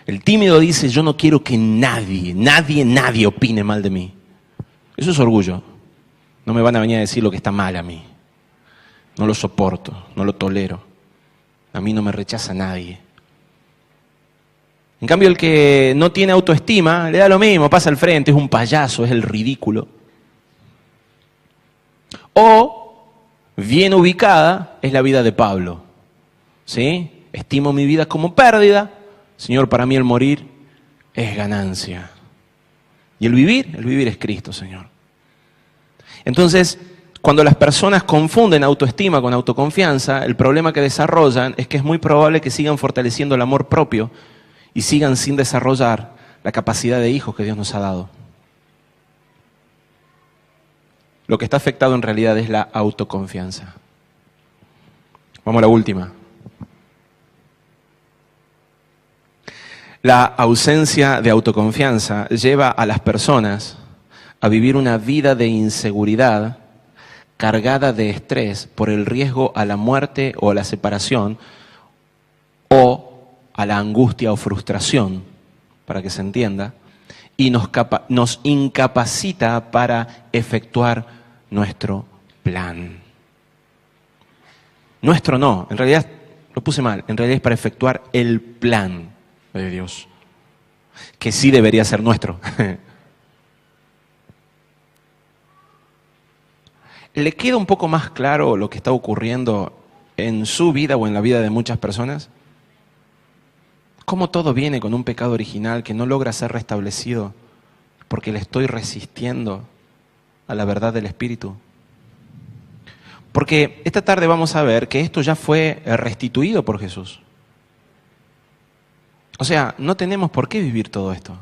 El tímido dice, yo no quiero que nadie opine mal de mí. Eso es orgullo. No me van a venir a decir lo que está mal a mí. No lo soporto, no lo tolero. A mí no me rechaza nadie. En cambio, el que no tiene autoestima, le da lo mismo, pasa al frente, es un payaso, es el ridículo. O, bien ubicada, es la vida de Pablo. ¿Sí? Estimo mi vida como pérdida. Señor, para mí el morir es ganancia. Y el vivir es Cristo, Señor. Entonces, cuando las personas confunden autoestima con autoconfianza, el problema que desarrollan es que es muy probable que sigan fortaleciendo el amor propio y sigan sin desarrollar la capacidad de hijos que Dios nos ha dado. Lo que está afectado en realidad es la autoconfianza. Vamos a la última. La ausencia de autoconfianza lleva a las personas a vivir una vida de inseguridad cargada de estrés por el riesgo a la muerte o a la separación o a la angustia o frustración, para que se entienda, y nos incapacita para efectuar nuestro plan. Nuestro no, en realidad lo puse mal, en realidad es para efectuar el plan de Dios, que sí debería ser nuestro. ¿Le queda un poco más claro lo que está ocurriendo en su vida o en la vida de muchas personas? ¿Cómo todo viene con un pecado original que no logra ser restablecido porque le estoy resistiendo a la verdad del Espíritu? Porque esta tarde vamos a ver que esto ya fue restituido por Jesús. O sea, no tenemos por qué vivir todo esto,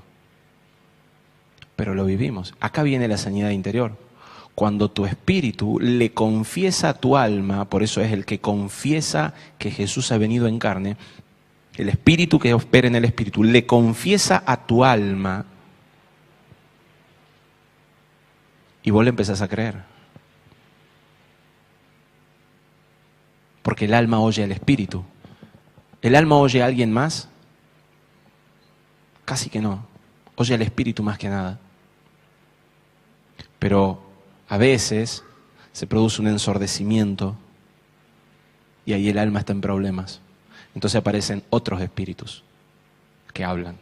pero lo vivimos. Acá viene la sanidad interior. Cuando tu espíritu le confiesa a tu alma, por eso es el que confiesa que Jesús ha venido en carne, el espíritu que opera en el espíritu, le confiesa a tu alma y vos le empezás a creer. Porque el alma oye al espíritu. ¿El alma oye a alguien más? Casi que no. Oye al espíritu más que nada. Pero a veces se produce un ensordecimiento y ahí el alma está en problemas. Entonces aparecen otros espíritus que hablan.